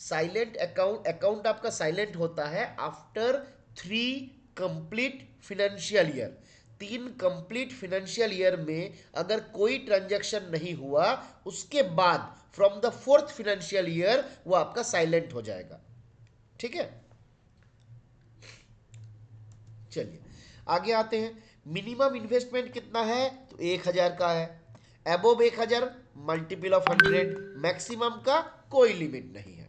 साइलेंट अकाउंट, अकाउंट आपका साइलेंट होता है after 3 complete financial year. 3 complete financial year में अगर कोई ट्रांजैक्शन नहीं हुआ, उसके बाद from the 4th financial year वो आपका साइलेंट हो जाएगा। ठीक है, चलिए आगे आते हैं। मिनिमम इन्वेस्टमेंट कितना है, तो 1,000 का है। अबोव 1,000 मल्टीपल ऑफ 100, मैक्सिमम का कोई लिमिट नहीं है।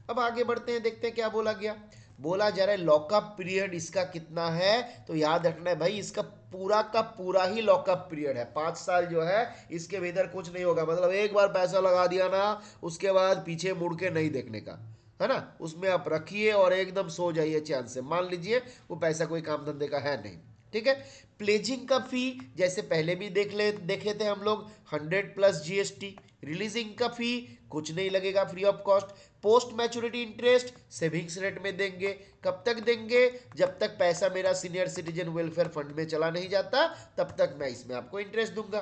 अब आगे बढ़ते हैं, देखते हैं क्या बोला गया। बोला जा रहा है लॉकअप पीरियड इसका कितना है, तो याद रखना है भाई इसका पूरा का पूरा ही लॉकअप पीरियड है। 5 साल जो है इसके भीतर कुछ नहीं होगा, मतलब एक बार पैसा लगा दिया ना, उसके बाद पीछे मुड़ के नहीं देखने का, है ना। उसमें आप रखिए और एकदम सो जाइए चैन से, मान लीजिए वो पैसा कोई काम धंधे का है नहीं। ठीक है, प्लेजिंग का फी जैसे पहले भी देखे थे हम लोग, 100 + GST। रिलीजिंग का फी कुछ नहीं लगेगा, free of cost. Post maturity interest savings rate में देंगे। कब तक देंगे, जब तक पैसा मेरा सीनियर सिटीजन वेलफेयर फंड में चला नहीं जाता तब तक मैं इसमें आपको इंटरेस्ट दूंगा।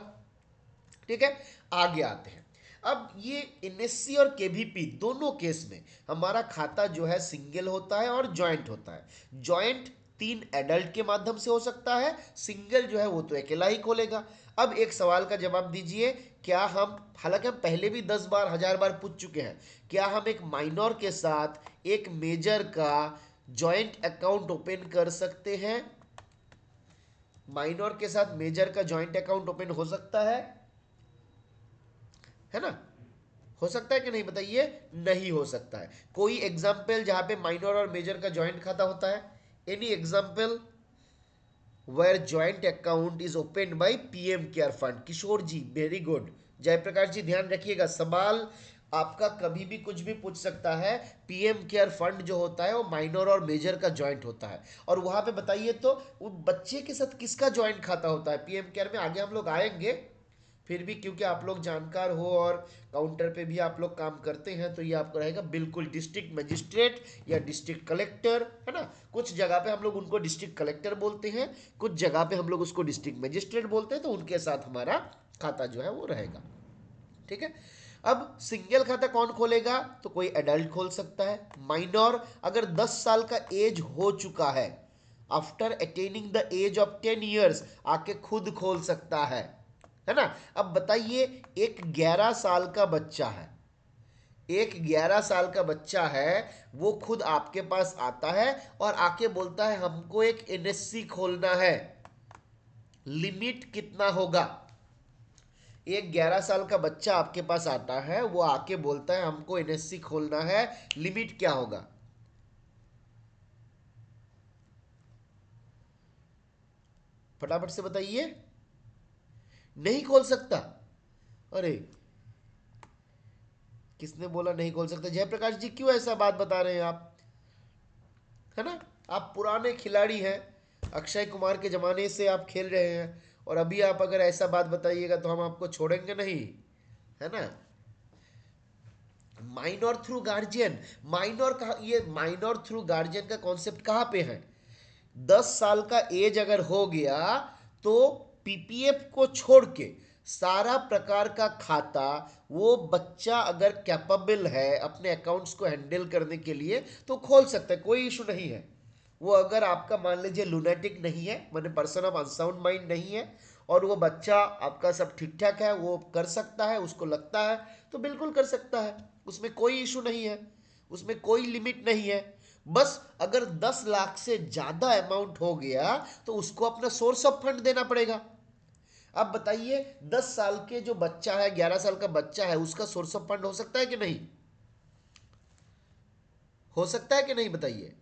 ठीक है, आगे आते हैं। अब ये एनएससी और केवीपी दोनों केस में हमारा खाता जो है सिंगल होता है और जॉइंट होता है। जॉइंट 3 एडल्ट के माध्यम से हो सकता है, सिंगल जो है वो तो अकेला ही खोलेगा। अब एक सवाल का जवाब दीजिए, क्या हम, हालांकि हम पहले भी 10 बार 1,000 बार पूछ चुके हैं, क्या हम एक माइनर के साथ एक मेजर का जॉइंट अकाउंट ओपन कर सकते हैं। माइनर के साथ मेजर का जॉइंट अकाउंट ओपन हो सकता है ना, हो सकता है कि नहीं बताइए, नहीं हो सकता है। कोई एग्जाम्पल जहां पे माइनर और मेजर का जॉइंट खाता होता है, any example where joint account is open by PM care fund. Kishor ji very good. Jayprakash ji ध्यान रखिएगा, सवाल आपका कभी भी कुछ भी पूछ सकता है। पीएम केयर फंड जो होता है वो माइनर और मेजर का जॉइंट होता है। और वहां पे बताइए तो वो बच्चे के साथ किसका जॉइंट खाता होता है पीएम केयर में, आगे हम लोग आएंगे। फिर भी क्योंकि आप लोग जानकार हो और काउंटर पे भी आप लोग काम करते हैं, तो ये आपको रहेगा बिल्कुल डिस्ट्रिक्ट मजिस्ट्रेट या डिस्ट्रिक्ट कलेक्टर, है ना। कुछ जगह पे हम लोग उनको डिस्ट्रिक्ट कलेक्टर बोलते हैं, कुछ जगह पे हम लोग उसको डिस्ट्रिक्ट मजिस्ट्रेट बोलते हैं, तो उनके साथ हमारा खाता जो है वो रहेगा। ठीक है, अब सिंगल खाता कौन खोलेगा, तो कोई एडल्ट खोल सकता है। माइनर अगर 10 साल का एज हो चुका है, after attaining the age of 10 years आके खुद खोल सकता है ना। अब बताइए, एक 11 साल का बच्चा है, एक 11 साल का बच्चा है, वो खुद आपके पास आता है और आके बोलता है हमको एक एनएससी खोलना है, लिमिट कितना होगा। एक 11 साल का बच्चा आपके पास आता है, वो आके बोलता है हमको एनएससी खोलना है, लिमिट क्या होगा। फटाफट से बताइए। नहीं खोल सकता, अरे किसने बोला नहीं खोल सकता, जयप्रकाश जी क्यों ऐसा बात बता रहे हैं आप, है ना। आप पुराने खिलाड़ी हैं, अक्षय कुमार के जमाने से आप खेल रहे हैं, और अभी आप अगर ऐसा बात बताइएगा तो हम आपको छोड़ेंगे नहीं, है ना। माइनर थ्रू गार्जियन, माइनर का ये माइनर थ्रू गार्जियन का कॉन्सेप्ट कहाँ पे है। 10 साल का एज अगर हो गया तो पीपीएफ को छोड़ के सारा प्रकार का खाता वो बच्चा अगर कैपेबल है अपने अकाउंट्स को हैंडल करने के लिए तो खोल सकता है, कोई इशू नहीं है। वो अगर आपका मान लीजिए लूनेटिक नहीं है, माने पर्सन ऑफ अनसाउंड माइंड नहीं है, और वो बच्चा आपका सब ठीक ठाक है, वो कर सकता है, उसको लगता है तो बिल्कुल कर सकता है, उसमें कोई इशू नहीं है, उसमें कोई लिमिट नहीं है। बस अगर 10 लाख से ज्यादा अमाउंट हो गया तो उसको अपना सोर्स ऑफ फंड देना पड़ेगा। अब बताइए 10 साल के जो बच्चा है, 11 साल का बच्चा है, उसका सोर्स ऑफ फंड हो सकता है कि नहीं, हो सकता है कि नहीं बताइए।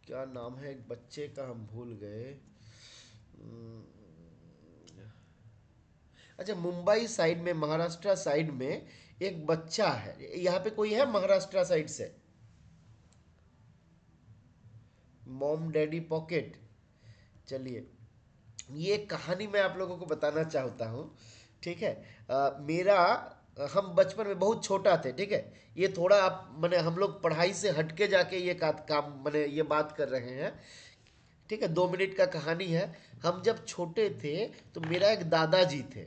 क्या नाम है एक बच्चे का, हम भूल गए। अच्छा, मुंबई साइड में, महाराष्ट्र साइड में एक बच्चा है। यहाँ पे कोई है महाराष्ट्र साइड से? Mom daddy pocket. चलिए, ये कहानी मैं आप लोगों को बताना चाहता हूँ। ठीक है। मेरा हम बचपन में बहुत छोटा थे, ठीक है। ये थोड़ा आप मैंने हम लोग पढ़ाई से हटके जाके ये काम मैंने ये बात कर रहे हैं। ठीक है, 2 मिनट का कहानी है। हम जब छोटे थे तो मेरा एक दादाजी थे,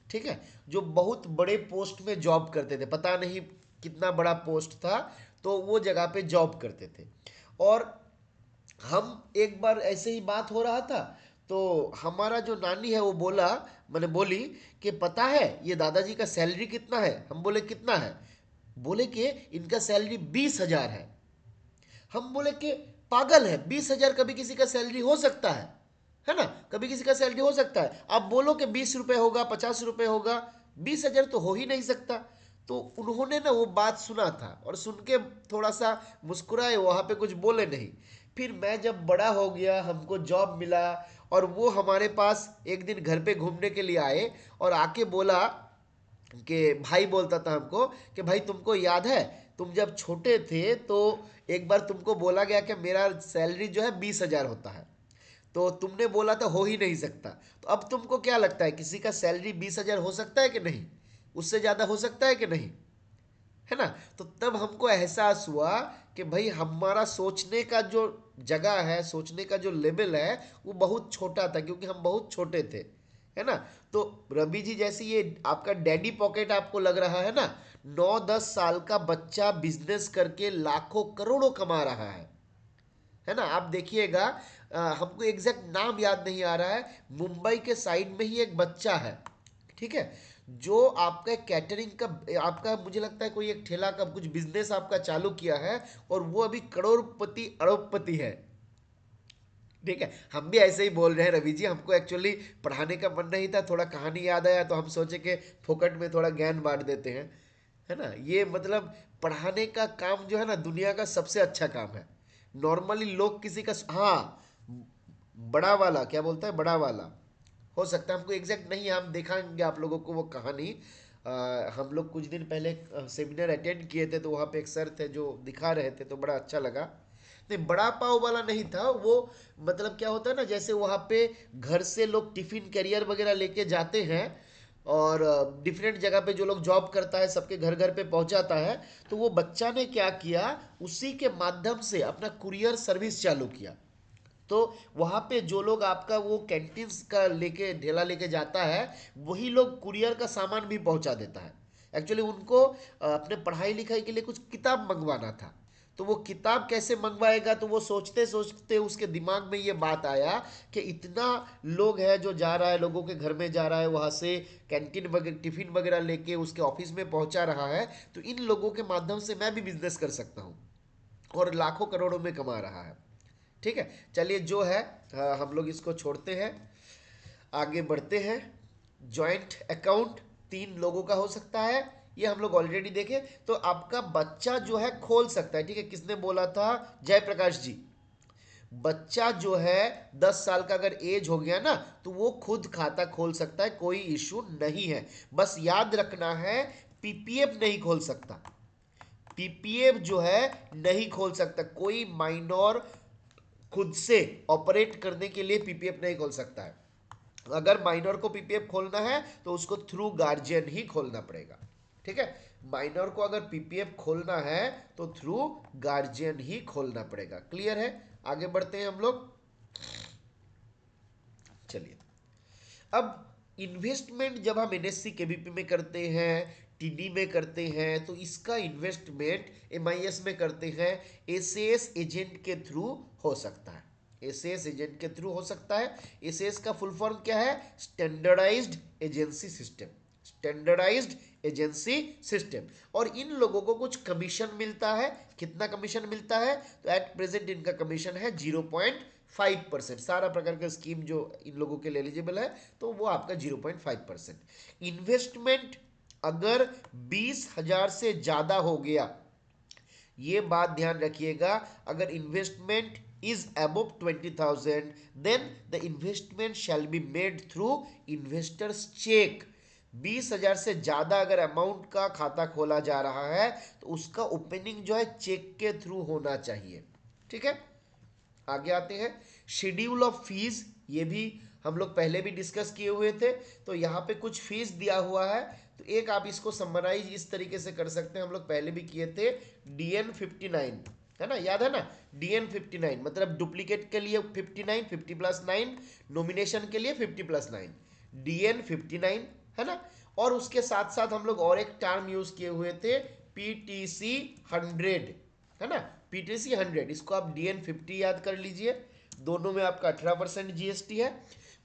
ठीक है, जो बहुत बड़े पोस्ट में जॉब करते थे, पता नहीं कितना बड़ा पोस्ट था। तो वो जगह पे जॉब करते थे। और हम एक बार ऐसे ही बात हो रहा था, तो हमारा जो नानी है वो बोला, मैंने बोली कि पता है ये दादाजी का सैलरी कितना है? हम बोले कितना है? बोले कि इनका सैलरी 20,000 है। हम बोले कि पागल है, 20,000 कभी किसी का सैलरी हो सकता है ना? कभी किसी का सैलरी हो सकता है? आप बोलो कि 20 रुपए होगा, 50 रुपए होगा, 20,000 तो हो ही नहीं सकता। तो उन्होंने ना वो बात सुना था और सुन के थोड़ा सा मुस्कुराए, वहां पे कुछ बोले नहीं। फिर मैं जब बड़ा हो गया, हमको जॉब मिला, और वो हमारे पास एक दिन घर पे घूमने के लिए आए और आके बोला कि भाई बोलता था हमको कि भाई तुमको याद है, तुम जब छोटे थे तो एक बार तुमको बोला गया कि मेरा सैलरी जो है 20,000 होता है, तो तुमने बोला था हो ही नहीं सकता। तो अब तुमको क्या लगता है, किसी का सैलरी 20,000 हो सकता है कि नहीं? उससे ज़्यादा हो सकता है कि नहीं? है ना? तो तब हमको एहसास हुआ कि भाई हमारा सोचने का जो जगह है, सोचने का जो लेवल है, वो बहुत छोटा था, क्योंकि हम बहुत छोटे थे। है ना? तो रवि जी, जैसे ये आपका डैडी पॉकेट आपको लग रहा है ना, 9-10 साल का बच्चा बिजनेस करके लाखों करोड़ों कमा रहा है ना? आप देखिएगा, हमको एग्जैक्ट नाम याद नहीं आ रहा है, मुंबई के साइड में ही एक बच्चा है, ठीक है, जो आपका कैटरिंग का, आपका मुझे लगता है कोई एक ठेला का कुछ बिजनेस आपका चालू किया है, और वो अभी करोड़पति अरबपति है। ठीक है, हम भी ऐसे ही बोल रहे हैं रवि जी, हमको एक्चुअली पढ़ाने का मन नहीं था, थोड़ा कहानी याद आया तो हम सोचे कि फोकट में थोड़ा ज्ञान बांट देते हैं। है ना? ये मतलब पढ़ाने का काम जो है ना, दुनिया का सबसे अच्छा काम है। नॉर्मली लोग किसी का, हाँ, बड़ा वाला क्या बोलता है, बड़ा वाला हो सकता है, हमको एग्जैक्ट नहीं है, हम दिखाएंगे आप लोगों को वो कहानी। हम लोग कुछ दिन पहले सेमिनार अटेंड किए थे, तो वहाँ पे एक सर थे जो दिखा रहे थे, तो बड़ा अच्छा लगा। नहीं, बड़ा पाव वाला नहीं था वो। मतलब क्या होता है ना, जैसे वहाँ पे घर से लोग टिफिन कैरियर वगैरह लेके जाते हैं, और डिफरेंट जगह पे जो लोग जॉब करता है सबके घर घर पे पहुंचाता है। तो वो बच्चा ने क्या किया, उसी के माध्यम से अपना कुरियर सर्विस चालू किया। तो वहाँ पे जो लोग आपका वो कैंटीन का लेके ढेला लेके जाता है, वही लोग कुरियर का सामान भी पहुँचा देता है। एक्चुअली उनको अपने पढ़ाई लिखाई के लिए कुछ किताब मंगवाना था। तो वो किताब कैसे मंगवाएगा, तो वो सोचते सोचते उसके दिमाग में ये बात आया कि इतना लोग है जो जा रहा है, लोगों के घर में जा रहा है, वहाँ से कैंटीन वगैरह टिफिन वगैरह लेके उसके ऑफिस में पहुँचा रहा है, तो इन लोगों के माध्यम से मैं भी बिजनेस कर सकता हूँ, और लाखों करोड़ों में कमा रहा है। ठीक है, चलिए जो है, हम लोग इसको छोड़ते हैं, आगे बढ़ते हैं। जॉइंट अकाउंट 3 लोगों का हो सकता है, ये हम लोग ऑलरेडी देखे। तो आपका बच्चा जो है खोल सकता है, ठीक है, किसने बोला था? जयप्रकाश जी। बच्चा जो है 10 साल का अगर एज हो गया ना, तो वो खुद खाता खोल सकता है, कोई इशू नहीं है। बस याद रखना है, पीपीएफ नहीं खोल सकता। पीपीएफ जो है नहीं खोल सकता, कोई माइनर खुद से ऑपरेट करने के लिए पीपीएफ नहीं खोल सकता है। अगर माइनर को पीपीएफ खोलना है तो उसको थ्रू गार्जियन ही खोलना पड़ेगा। ठीक है, माइनर को अगर पीपीएफ खोलना है तो थ्रू गार्जियन ही खोलना पड़ेगा। क्लियर है? आगे बढ़ते हैं हम लोग। चलिए, अब इन्वेस्टमेंट जब हम एनएससी केवीपी में करते हैं, टीडी में करते हैं, तो इसका इन्वेस्टमेंट एमआईएस में करते हैं, एसएएस एजेंट के थ्रू हो सकता है। एसएएस एजेंट के थ्रू हो सकता है। एसएएस का फुल फॉर्म क्या है? Standardised agency system. Standardised agency system. और इन लोगों को कुछ कमीशन मिलता है। कितना कमीशन मिलता है? तो एट प्रेजेंट इनका कमीशन है 0.5%। सारा प्रकार का स्कीम जो इन लोगों के लिए एलिजिबल है, तो वो आपका 0.5%। इन्वेस्टमेंट अगर 20,000 से ज्यादा हो गया, ये बात ध्यान रखिएगा, अगर investment is above 20,000, then the investment shall be made through investors check. 20,000 से ज्यादा अगर अमाउंट का खाता खोला जा रहा है तो उसका ओपनिंग जो है चेक के थ्रू होना चाहिए। ठीक है, आगे आते हैं। शेड्यूल ऑफ फीस, ये भी हम लोग पहले भी डिस्कस किए हुए थे। तो यहाँ पे कुछ फीस दिया हुआ है, तो एक आप इसको समराइज इस तरीके से कर सकते हैं, हम लोग पहले भी किए थे। DN 59 है ना, याद है ना, DN 59 मतलब डुप्लीकेट के लिए 59, 50+9, नॉमिनेशन के लिए 50+9, DN 59 है ना। और उसके साथ साथ हम लोग और एक टर्म यूज किए हुए थे, PTC 100 है ना, PTC 100, इसको आप DN 50 याद कर लीजिए। दोनों में आपका 18% GST है।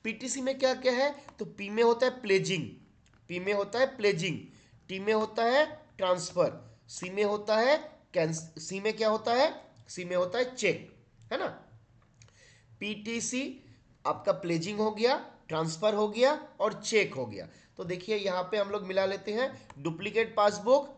PTC में क्या क्या है, तो P में होता है प्लेजिंग, P में होता है प्लेजिंग, T में होता है ट्रांसफर, C में होता है C में क्या होता है, C में होता है चेक, है ना। PTC आपका प्लेजिंग हो गया, ट्रांसफर हो गया और चेक हो गया। तो देखिए यहाँ पे हम लोग मिला लेते हैं। डुप्लीकेट पासबुक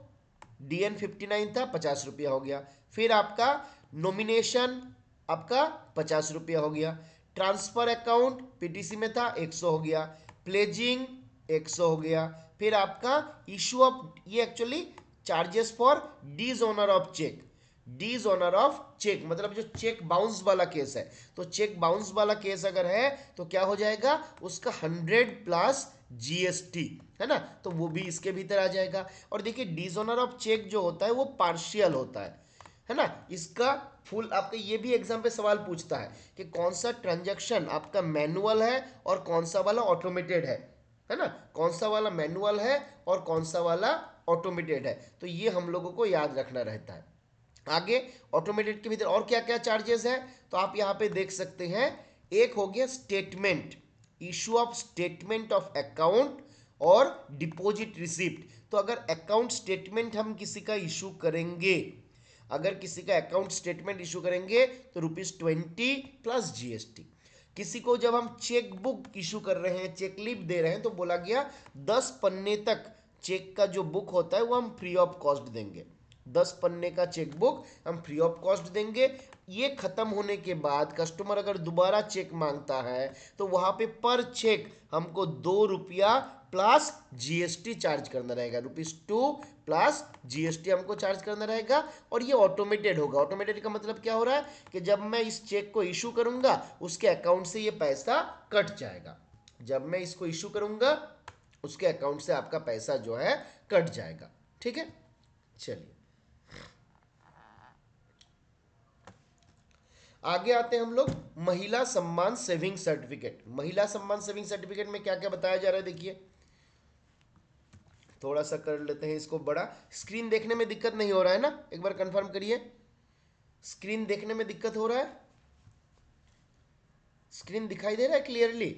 DN 59 था, 50 रुपया हो गया। फिर आपका नॉमिनेशन आपका 50 रुपया हो गया। ट्रांसफर अकाउंट PTC में था, 100 हो गया। प्लेजिंग 100 हो गया। फिर आपका इशू ऑफ, ये actually charges for dishonour of cheque, dishonour of cheque मतलब जो चेक बाउंस वाला केस है, तो चेक बाउंस वाला केस अगर है तो क्या हो जाएगा, उसका 100+ GST है ना, तो वो भी इसके भीतर आ जाएगा। और देखिए डिसऑनर ऑफ चेक जो होता है वो पार्शियल होता है ना। इसका फुल आपका ये भी एग्जाम पे सवाल पूछता है कि कौन सा ट्रांजैक्शन आपका मैनुअल है और कौन सा वाला ऑटोमेटेड है ना, कौन सा वाला मैनुअल है और कौन सा वाला ऑटोमेटेड है, तो ये हम लोगों को याद रखना रहता है। आगे ऑटोमेटेड के भीतर और क्या क्या चार्जेस है, तो आप यहाँ पे देख सकते हैं। एक हो गया statement, issue of statement of account और डिपॉजिट रिसिप्ट। तो अगर अकाउंट स्टेटमेंट हम किसी का इशू करेंगे, अगर किसी का अकाउंट स्टेटमेंट इशू करेंगे तो ₹20 + GST। किसी को जब हम चेक बुक इशू कर रहे हैं, चेक लीफ दे रहे हैं, तो बोला गया 10 पन्ने तक चेक का जो बुक होता है वो हम फ्री ऑफ कॉस्ट देंगे। 10 पन्ने का चेक बुक हम फ्री ऑफ कॉस्ट देंगे। ये खत्म होने के बाद कस्टमर अगर दोबारा चेक मांगता है तो वहां पे पर चेक हमको ₹2 प्लस GST चार्ज करना रहेगा, ₹2 + GST हमको चार्ज करना रहेगा। और ये ऑटोमेटेड होगा। ऑटोमेटेड का मतलब क्या हो रहा है कि जब मैं इस चेक को इशू करूंगा उसके अकाउंट से ये पैसा कट जाएगा, जब मैं इसको इशू करूंगा उसके अकाउंट से आपका पैसा जो है कट जाएगा। ठीक है, चलिए आगे आते हैं हम लोग। महिला सम्मान सेविंग सर्टिफिकेट। महिला सम्मान सेविंग सर्टिफिकेट में क्या क्या बताया जा रहा है, देखिए थोड़ा सा कर लेते हैं इसको बड़ा। स्क्रीन देखने में दिक्कत नहीं हो रहा है ना, एक बार कंफर्म करिए। स्क्रीन देखने में दिक्कत हो रहा है, स्क्रीन दिखाई दे रहा है क्लियरली?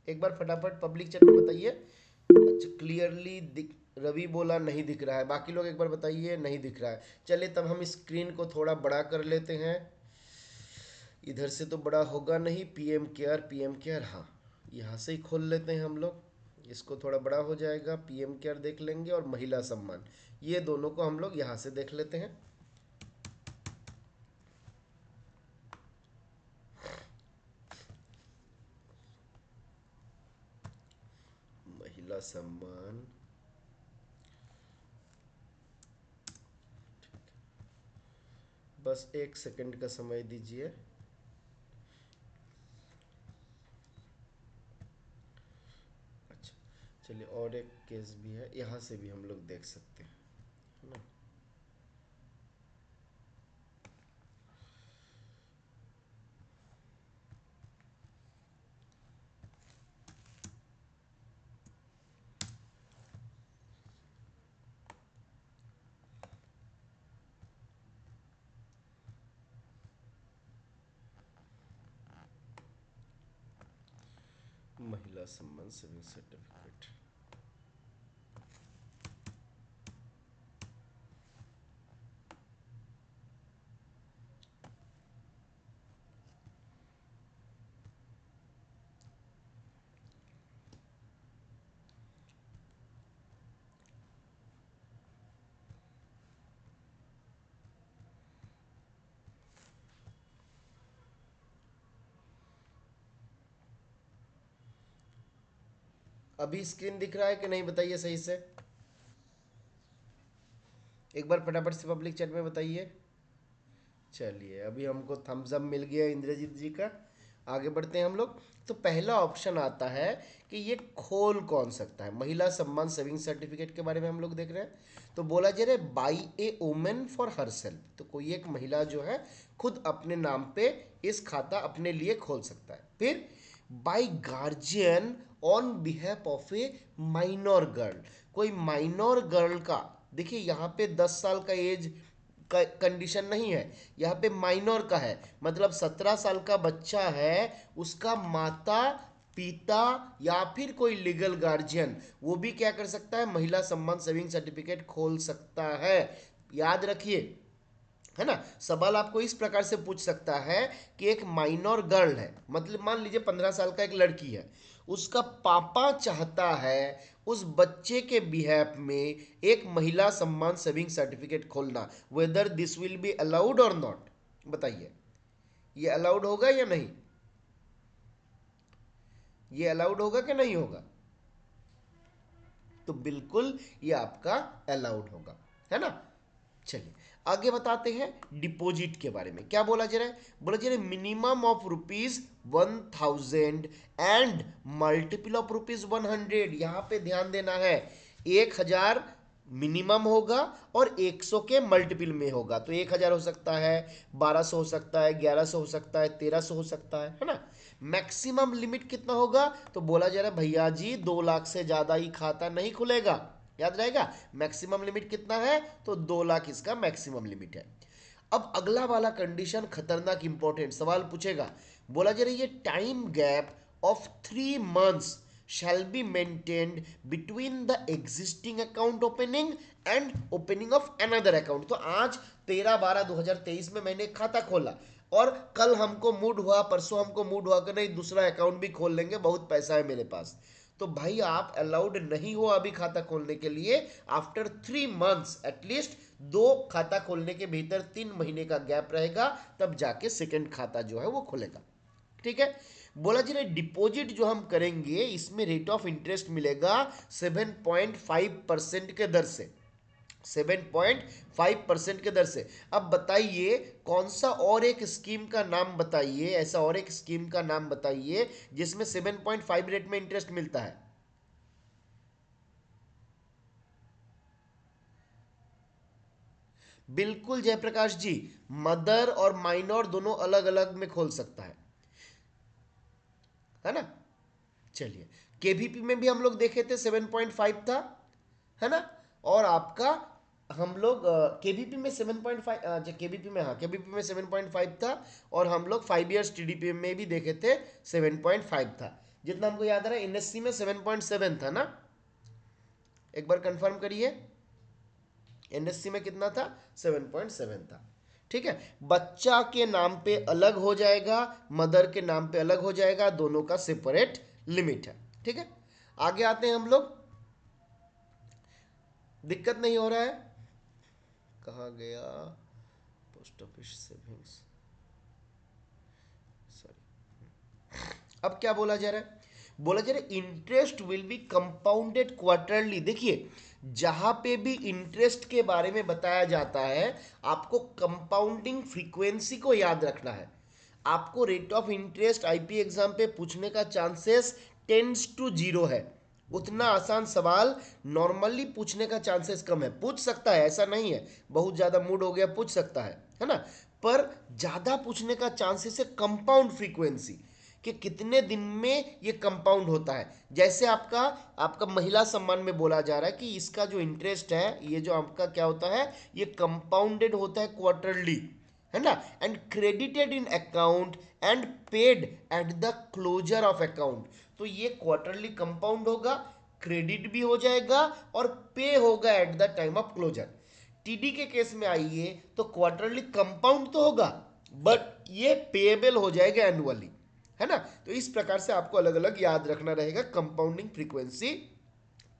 एक बार फटाफट पब्लिक चैट में बताइए। अच्छा क्लियरली दिख, रवि बोला नहीं दिख रहा है, बाकी लोग एक बार बताइए नहीं दिख रहा है। चलिए तब हम स्क्रीन को थोड़ा बड़ा कर लेते हैं। इधर से तो बड़ा होगा नहीं, PM केयर हाँ, यहाँ से ही खोल लेते हैं हम लोग। इसको थोड़ा बड़ा हो जाएगा, PM केयर देख लेंगे और महिला सम्मान, ये दोनों को हम लोग यहाँ से देख लेते हैं। महिला सम्मान, बस 1 सेकंड का समय दीजिए। अच्छा चलिए, और एक केस भी है, यहाँ से भी हम लोग देख सकते हैं, है ना। महिला सम्मान सेविंग सर्टिफिकेट, अभी स्क्रीन दिख रहा है कि नहीं, बताइए सही से, एक बार फटाफट से पब्लिक चैट में बताइए। चलिए, अभी हमको थम्स अप मिल गया इंद्रजीत जी का। आगे बढ़ते हैं हम लोग। तो पहला ऑप्शन आता है कि ये खोल कौन सकता है। महिला सम्मान सेविंग सर्टिफिकेट के बारे में हम लोग देख रहे हैं। तो बोला जा रहा है by A women for her self, तो कोई एक महिला जो है खुद अपने नाम पे इस खाता अपने लिए खोल सकता है। फिर by guardian on behalf of A minor girl, कोई माइनर गर्ल का, देखिए यहाँ पे 10 साल का एज कंडीशन नहीं है, यहाँ पे माइनर का है, मतलब 17 साल का बच्चा है, उसका माता पिता या फिर कोई लीगल गार्जियन वो भी क्या कर सकता है, महिला सम्मान सेविंग सर्टिफिकेट खोल सकता है। याद रखिए, है ना, सवाल आपको इस प्रकार से पूछ सकता है कि एक माइनर गर्ल है, मतलब मान लीजिए 15 साल का एक लड़की है, उसका पापा चाहता है उस बच्चे के बिहाफ में एक महिला सम्मान सेविंग सर्टिफिकेट खोलना, whether this will be allowed और नॉट, बताइए ये अलाउड होगा या नहीं, ये अलाउड होगा कि नहीं होगा। तो बिल्कुल ये आपका अलाउड होगा, है ना। चलिए आगे बताते हैं डिपॉजिट के बारे में। क्या बोला जा रहा है, बोला जा रहा है minimum of ₹1000 and multiple of ₹100। यहाँ पे ध्यान देना है, 1000 मिनिमम होगा और 100 के मल्टीपल में होगा। तो 1000 हो सकता है, 1200 हो सकता है, 1100 हो सकता है, 1300 हो सकता है ना। मैक्सिमम लिमिट कितना होगा, तो बोला जा रहा है भैया जी 2 लाख से ज्यादा ही खाता नहीं खुलेगा। याद रहेगा मैक्सिमम लिमिट कितना है, तो 2 लाख इसका मैक्सिमम लिमिट है। अब अगला वाला कंडीशन खतरनाक इंपॉर्टेंट सवाल पूछेगा, बोला जा रहा है ये time gap of 3 months shall be maintained between the existing account opening and opening of another account। तो आज 13/12/2023 में मैंने खाता खोला और कल हमको मूड हुआ, परसों हमको मूड हुआ कि नहीं दूसरा अकाउंट भी खोल लेंगे, बहुत पैसा है मेरे पास, तो भाई आप अलाउड नहीं हो अभी खाता खोलने के लिए। आफ्टर 3 months एटलीस्ट, 2 खाता खोलने के भीतर 3 महीने का गैप रहेगा, तब जाके सेकंड खाता जो है वो खुलेगा। ठीक है, बोला जी ने डिपॉजिट जो हम करेंगे इसमें रेट ऑफ इंटरेस्ट मिलेगा 7.5% के दर से, 7.5% के दर से। अब बताइए कौन सा और एक स्कीम का नाम बताइए, ऐसा और एक स्कीम का नाम बताइए जिसमें 7.5 रेट में इंटरेस्ट मिलता है। बिल्कुल जयप्रकाश जी, मदर और माइनर दोनों अलग अलग में खोल सकता है ना। चलिए, केवीपी में भी हम लोग देखे थे 7.5 था, है ना। और आपका हम लोग केवीपी में 7.5, केवीपी में, हाँ केवीपी में 7.5 था, और हम लोग 5 years टीडीपी में भी देखे थे 7.5 था। जितना हमको याद आ रहा है एनएससी में 7.7 था ना, एक बार कंफर्म करिए, एनएससी में कितना था, 7.7 था। ठीक है, बच्चा के नाम पे अलग हो जाएगा, मदर के नाम पे अलग हो जाएगा, दोनों का सेपरेट लिमिट है। ठीक है, आगे आते हैं हम लोग। दिक्कत नहीं हो रहा है, कहाँ गया, पोस्ट ऑफिस सेविंग्स, सॉरी। अब क्या बोला जा रहा है, बोला जा रहा है interest will B compounded quarterly. देखिए जहां पे भी इंटरेस्ट के बारे में बताया जाता है आपको कंपाउंडिंग फ्रीक्वेंसी को याद रखना है। आपको rate of interest IP exam पे पूछने का चांसेस 10 to 0 है। उतना आसान सवाल नॉर्मली पूछने का चांसेस कम है, पूछ सकता है ऐसा नहीं है, बहुत ज़्यादा मूड हो गया पूछ सकता है ना, पर ज़्यादा पूछने का चांसेस है कंपाउंड फ्रीक्वेंसी, कि कितने दिन में ये कंपाउंड होता है। जैसे आपका आपका महिला सम्मान में बोला जा रहा है कि इसका जो इंटरेस्ट है ये जो आपका क्या होता है, ये कंपाउंडेड होता है क्वार्टरली, है ना, and credited in account and paid at the closure of account. तो ये क्वार्टरली कंपाउंड होगा, क्रेडिट भी हो जाएगा और पे होगा at the time of closure. TD के केस में आइए तो क्वार्टरली कंपाउंड तो होगा बट ये पेएबल हो जाएगा एनुअली, है ना। तो इस प्रकार से आपको अलग अलग याद रखना रहेगा कंपाउंडिंग फ्रीक्वेंसी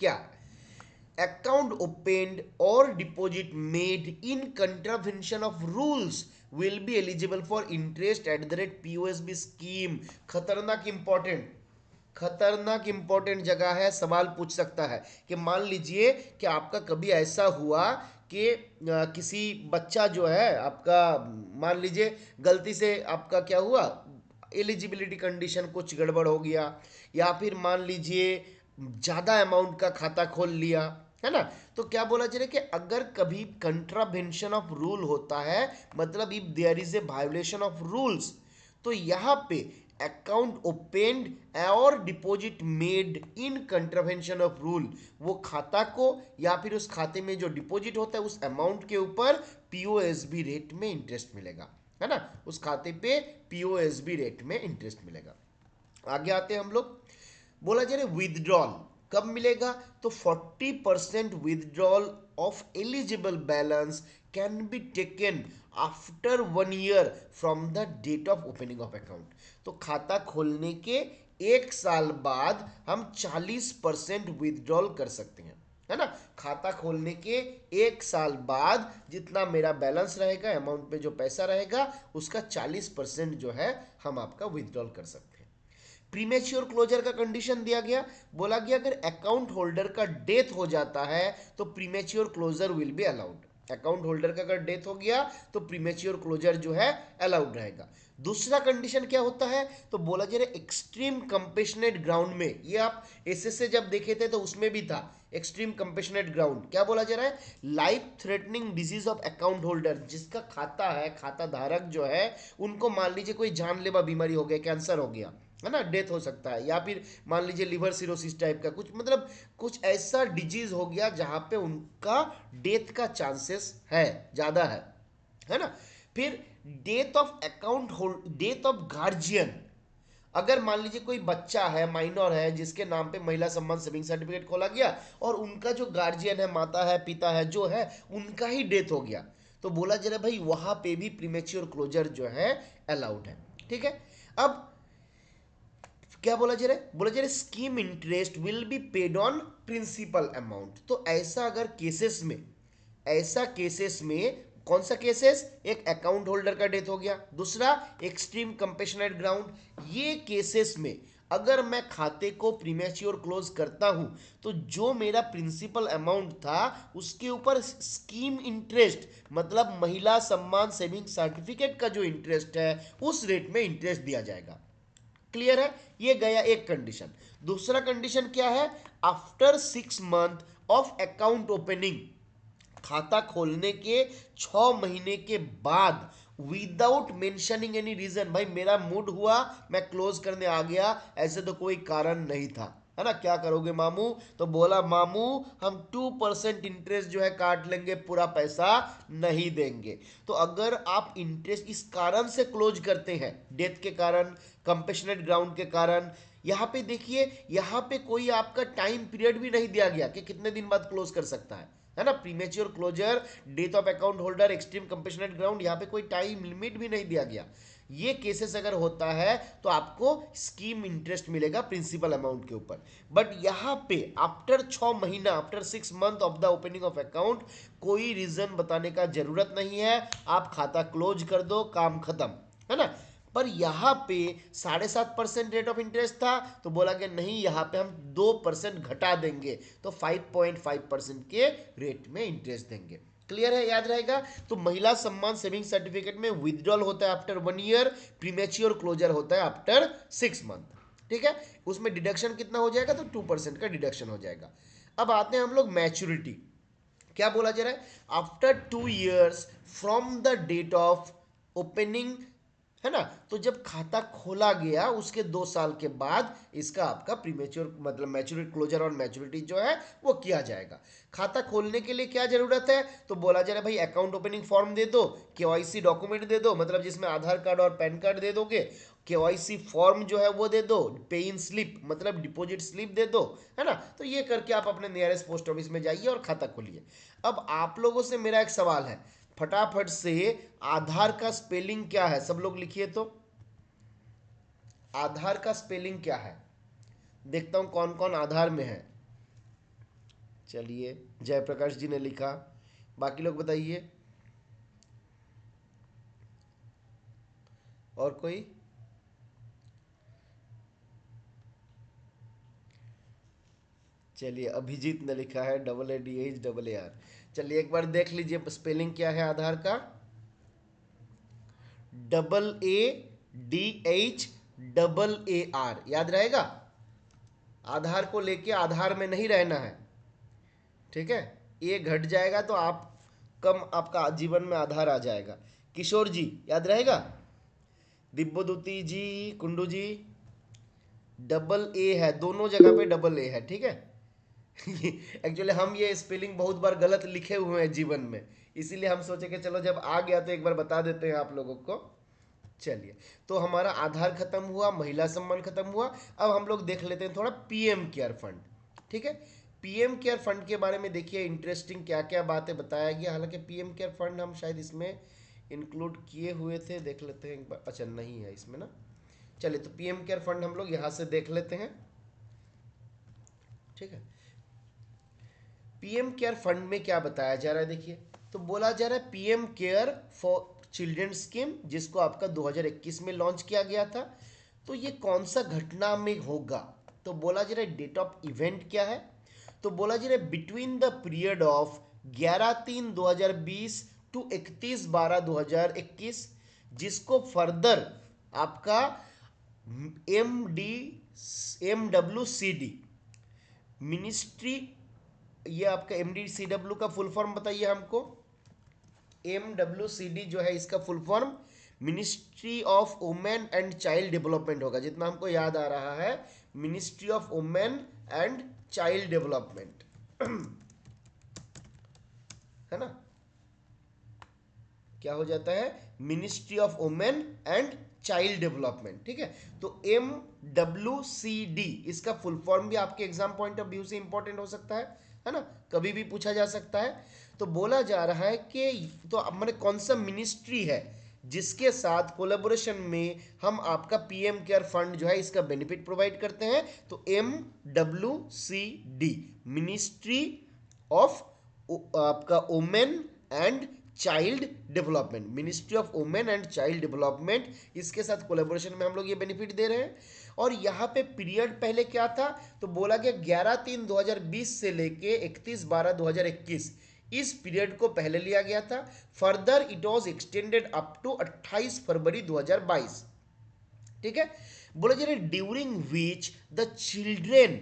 क्या। अकाउंट ओपनड और deposit made in contravention of rules will be eligible for interest at the rate POSB scheme. खतरनाक इंपॉर्टेंट, खतरनाक इंपॉर्टेंट जगह है, सवाल पूछ सकता है कि मान लीजिए कि आपका कभी ऐसा हुआ कि किसी बच्चा जो है आपका, मान लीजिए गलती से आपका क्या हुआ, एलिजिबिलिटी कंडीशन कुछ गड़बड़ हो गया, या फिर मान लीजिए ज़्यादा अमाउंट का खाता खोल लिया, है ना। तो क्या बोला जा रहा है कि अगर कभी कंट्रावेंशन ऑफ रूल होता है, मतलब if there is a violation of rules, तो यहाँ पे अकाउंट ओपेन्ड और deposit made in contravention of rule, वो खाता को या फिर उस खाते में जो डिपॉजिट होता है उस अमाउंट के ऊपर पीओएसबी रेट में इंटरेस्ट मिलेगा, है ना। उस खाते पे पीओएसबी रेट में इंटरेस्ट मिलेगा। आगे आते हैं हम लोग। बोला जा रहा है विदड्रॉल कब मिलेगा, तो 40% withdrawal of eligible balance can be taken after 1 year from the date of opening of account. तो खाता खोलने के 1 साल बाद हम 40% विदड्रॉल कर सकते हैं, है ना। खाता खोलने के 1 साल बाद जितना मेरा बैलेंस रहेगा, अमाउंट पे जो पैसा रहेगा, उसका 40% जो है हम आपका विदड्रॉल कर सकते हैं। प्रीमेच्योर क्लोजर का कंडीशन दिया गया, बोला गया अगर अकाउंट होल्डर का डेथ हो जाता है तो premature closure will be allowed. Account holder का अगर डेथ हो गया तो प्रीमेच्योर क्लोजर जो है अलाउड रहेगा। दूसरा कंडीशन क्या होता है, तो बोला जा रहा है एक्सट्रीम कंपेशनेट ग्राउंड में, ये आप एसएसए जब देखे थे तो उसमें भी था एक्सट्रीम कंपेशनेट ग्राउंड। क्या बोला जा रहा है, life threatening disease of account holder, जिसका खाता है, खाता धारक जो है, उनको मान लीजिए कोई जानलेवा बीमारी हो गया, कैंसर हो गया, है ना, डेथ हो सकता है, या फिर मान लीजिए लिवर सिरोसिस टाइप का कुछ, मतलब कुछ ऐसा डिजीज हो गया जहां पे उनका डेथ का चांसेस है, ज्यादा है ना। फिर death of account hold, death of guardian, अगर मान लीजिए कोई बच्चा है, माइनर है, जिसके नाम पे महिला सम्मान सेविंग सर्टिफिकेट खोला गया और उनका जो गार्जियन है, माता है, पिता है, जो है उनका ही डेथ हो गया, तो बोला जा रहा है भाई वहां पे भी प्रीमेच्योर क्लोजर जो है अलाउड है। ठीक है। अब क्या बोला जा रहा है, बोला जा रहा है scheme interest will be paid on principal amount. तो ऐसा अगर केसेस में, ऐसा केसेस में कौन सा केसेस, एक अकाउंट होल्डर का डेथ हो गया, दूसरा एक्सट्रीम कंपेशनेट ग्राउंड, ये केसेस में अगर मैं खाते को प्रीमेच्योर क्लोज करता हूं तो जो मेरा प्रिंसिपल अमाउंट था उसके ऊपर स्कीम इंटरेस्ट, मतलब महिला सम्मान सेविंग सर्टिफिकेट का जो इंटरेस्ट है उस रेट में इंटरेस्ट दिया जाएगा। क्लियर है, ये गया एक कंडीशन। दूसरा कंडीशन क्या है, after 6 month of account opening, खाता खोलने के 6 महीने के बाद विदाउट मेंशनिंग एनी रीजन, भाई मेरा मूड हुआ मैं क्लोज करने आ गया, ऐसे तो कोई कारण नहीं था, है ना, क्या करोगे मामू, तो बोला मामू हम 2% इंटरेस्ट जो है काट लेंगे, पूरा पैसा नहीं देंगे। तो अगर आप इंटरेस्ट इस कारण से क्लोज करते हैं, डेथ के कारण, कंपेशनेट ग्राउंड के कारण, यहाँ पे देखिए, यहाँ पे कोई आपका टाइम पीरियड भी नहीं दिया गया कि कितने दिन बाद क्लोज कर सकता है ना। Premature closure, death of account holder, extreme compassionate ground, यहाँ पे कोई टाइम लिमिट भी नहीं दिया गया। ये केसेस अगर होता है तो आपको स्कीम इंटरेस्ट मिलेगा प्रिंसिपल अमाउंट के ऊपर। बट यहाँ पे आफ्टर 6 महीना, after 6 month of the opening of account, कोई रीजन बताने का जरूरत नहीं है, आप खाता क्लोज कर दो, काम खत्म, है ना। पर यहाँ पे 7.5% रेट ऑफ इंटरेस्ट था, तो बोला कि नहीं यहाँ पे हम 2% घटा देंगे, तो 5.5% के रेट में इंटरेस्ट देंगे। क्लियर है, याद रहेगा। तो महिला सम्मान सेविंग सर्टिफिकेट में विथड्रॉल होता है आफ्टर 1 ईयर, प्रीमेच्योर क्लोजर होता है आफ्टर 6 मंथ। ठीक है, उसमें डिडक्शन कितना हो जाएगा, तो 2% का डिडक्शन हो जाएगा। अब आते हैं हम लोग मैच्योरिटी। क्या बोला जा रहा है, after 2 years from the date of opening, है ना। तो जब खाता खोला गया उसके 2 साल के बाद इसका आपका प्रीमेच्योर, मतलब मैच्योरिटी क्लोजर और मैच्योरिटी जो है वो किया जाएगा। खाता खोलने के लिए क्या जरूरत है, तो बोला जा रहा है भाई अकाउंट ओपनिंग फॉर्म दे दो, केवाईसी डॉक्यूमेंट दे दो, मतलब जिसमें आधार कार्ड और पैन कार्ड दे दोगे, केवाईसी फॉर्म जो है वो दे दो, पे इन स्लिप मतलब डिपॉजिट स्लिप दे दो, है ना। तो ये करके आप अपने नियरेस्ट पोस्ट ऑफिस में जाइए और खाता खोलिए। अब आप लोगों से मेरा एक सवाल है, फटाफट से आधार का स्पेलिंग क्या है, सब लोग लिखिए तो। आधार का स्पेलिंग क्या है, देखता हूं कौन कौन आधार में है। चलिए, जयप्रकाश जी ने लिखा, बाकी लोग बताइए, और कोई। चलिए, अभिजीत ने लिखा है AADHAAR। चलिए एक बार देख लीजिए स्पेलिंग क्या है आधार का। AADHAAR, याद रहेगा। आधार को लेके आधार में नहीं रहना है, ठीक है। ये घट जाएगा तो आप कम, आपका जीवन में आधार आ जाएगा। किशोर जी याद रहेगा। दिव्यदूती जी, कुंडू जी, AA है, दोनों जगह पे AA है, ठीक है। एक्चुअली हम ये स्पेलिंग बहुत बार गलत लिखे हुए हैं जीवन में, इसीलिए हम सोचे कि चलो जब आ गया तो एक बार बता देते हैं आप लोगों को। चलिए, तो हमारा आधार खत्म हुआ, महिला सम्मान खत्म हुआ। अब हम लोग देख लेते हैं थोड़ा पीएम केयर फंड, ठीक है। पीएम केयर फंड के बारे में देखिए इंटरेस्टिंग क्या क्या बातें बताया गया। हालांकि पीएम केयर फंड हम शायद इसमें इंक्लूड किए हुए थे, देख लेते हैं एक बार। अच्छा, नहीं है इसमें ना। चलिए, तो पीएम केयर फंड हम लोग यहाँ से देख लेते हैं, ठीक है। पीएम केयर फंड में क्या बताया जा रहा है देखिए। तो बोला जा रहा है PM care for children scheme, जिसको आपका 2021 में लॉन्च किया गया था। तो ये कौन सा घटना में होगा, तो बोला जा रहा है डेट ऑफ इवेंट क्या है। तो बोला जा रहा है between the period of 11/3/2020 to 31/12/2021, जिसको फर्दर आपका MD MWCD मिनिस्ट्री, ये आपका MDCW का फुल फॉर्म बताइए हमको। MWCD जो है इसका full form ministry of women and child development होगा, जितना हमको याद आ रहा है, ministry of women and child development, है ना। क्या हो जाता है, ministry of women and child development, ठीक है। तो MWCD इसका फुल फॉर्म भी आपके एग्जाम पॉइंट ऑफ व्यू से इंपॉर्टेंट हो सकता है ना, कभी भी पूछा जा सकता है। तो बोला जा रहा है कि तो अब मैंने कौन सा मिनिस्ट्री है जिसके साथ कोलेबोरेशन में हम आपका पीएम केयर फंड जो है इसका बेनिफिट प्रोवाइड करते हैं। तो MWCD मिनिस्ट्री ऑफ आपका women and child development, ministry of women and child development, इसके साथ कोलेबोरेशन में हम लोग ये बेनिफिट दे रहे हैं। और यहाँ पे पीरियड पहले क्या था, तो बोला गया 11/3/2020 से लेके 31/12/2021, इस पीरियड को पहले लिया गया था। Further it was extended up to 28 February 2022, ठीक है। बोला जा रहा है during which the children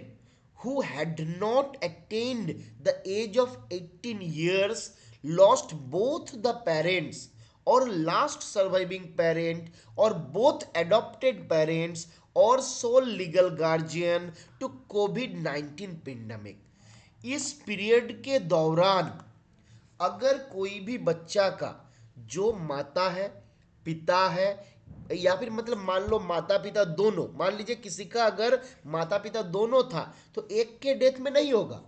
who had not attained the age of 18 years lost both the parents or last surviving parent or both adopted parents or sole legal guardian to COVID-19 pandemic। इस period के दौरान अगर कोई भी बच्चा का जो माता है, पिता है, या फिर मतलब मान लो माता पिता दोनों, मान लीजिए किसी का अगर माता पिता दोनों था तो एक के डेथ में नहीं होगा,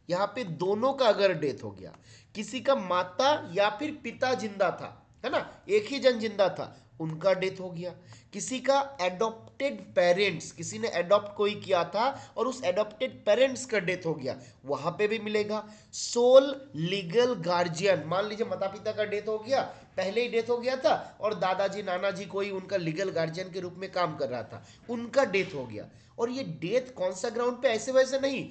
यहाँ पे दोनों का अगर डेथ हो गया, किसी का माता या फिर पिता जिंदा था, है ना, एक ही जन जिंदा था, उनका डेथ हो गया। किसी का एडॉप्टेड पेरेंट्स, किसी ने एडॉप्ट कोई किया था और उस एडॉप्टेड पेरेंट्स का डेथ हो गया, वहां पे भी मिलेगा। सोल लीगल गार्जियन, मान लीजिए माता पिता का डेथ हो गया, पहले ही डेथ हो गया था और दादाजी नानाजी कोई उनका लीगल गार्जियन के रूप में काम कर रहा था, उनका डेथ हो गया। और ये डेथ कौन सा ग्राउंड पे, ऐसे वैसे नहीं,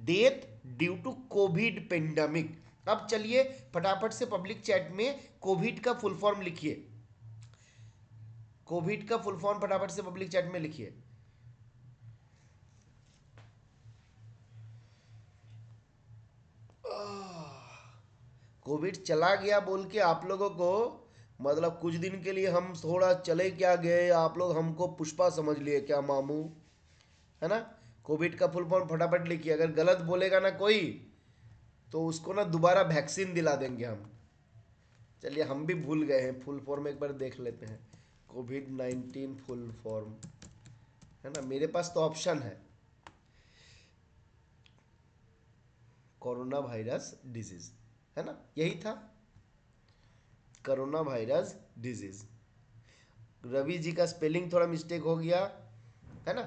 death due to Covid pandemic. अब चलिए फटाफट से पब्लिक चैट में कोविड का फुल फॉर्म लिखिए, कोविड का फुल फॉर्म फटाफट से पब्लिक चैट में लिखिए। कोविड चला गया बोल के आप लोगों को, मतलब कुछ दिन के लिए हम थोड़ा चले क्या गए, आप लोग हमको पुष्पा समझ लिए क्या मामू, है ना। कोविड का फुल फॉर्म फटाफट लिखिए, अगर गलत बोलेगा ना कोई तो उसको ना दोबारा वैक्सीन दिला देंगे हम। चलिए, हम भी भूल गए हैं, फुल फॉर्म एक बार देख लेते हैं। COVID-19 फुल फॉर्म, है ना, मेरे पास तो ऑप्शन है, कोरोना वायरस डिजीज, है ना, यही था, corona virus disease. Ravi ji का स्पेलिंग थोड़ा मिस्टेक हो गया, है ना,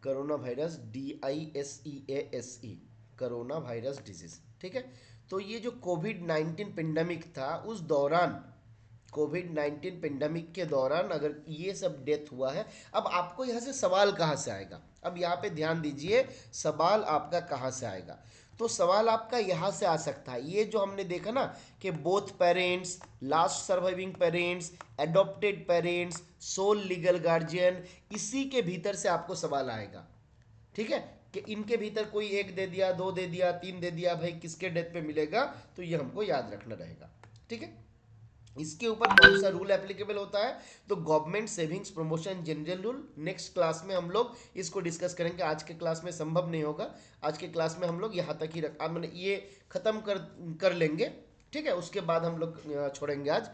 corona virus DISEASE, corona virus disease, ठीक है। तो ये जो COVID-19 पेंडेमिक था उस दौरान कोविड-19 पेंडेमिक के दौरान अगर ये सब डेथ हुआ है, अब आपको यहाँ से सवाल कहाँ से आएगा? अब यहाँ पे ध्यान दीजिए, सवाल आपका कहाँ से आएगा? तो सवाल आपका यहाँ से आ सकता है, ये जो हमने देखा ना कि both parents, last surviving parents, adopted parents, sole legal guardian, इसी के भीतर से आपको सवाल आएगा। ठीक है, कि इनके भीतर कोई एक दे दिया, दो दे दिया, तीन दे दिया, भाई किसके डेथ पे मिलेगा? तो ये हमको याद रखना रहेगा। ठीक है, इसके ऊपर कौन सा रूल एप्लीकेबल होता है? तो government savings promotion general rule. Next class में हम लोग इसको डिस्कस करेंगे, आज के क्लास में संभव नहीं होगा। आज के क्लास में हम लोग यहाँ तक ही मैंने ये खत्म कर लेंगे। ठीक है, उसके बाद हम लोग छोड़ेंगे आज।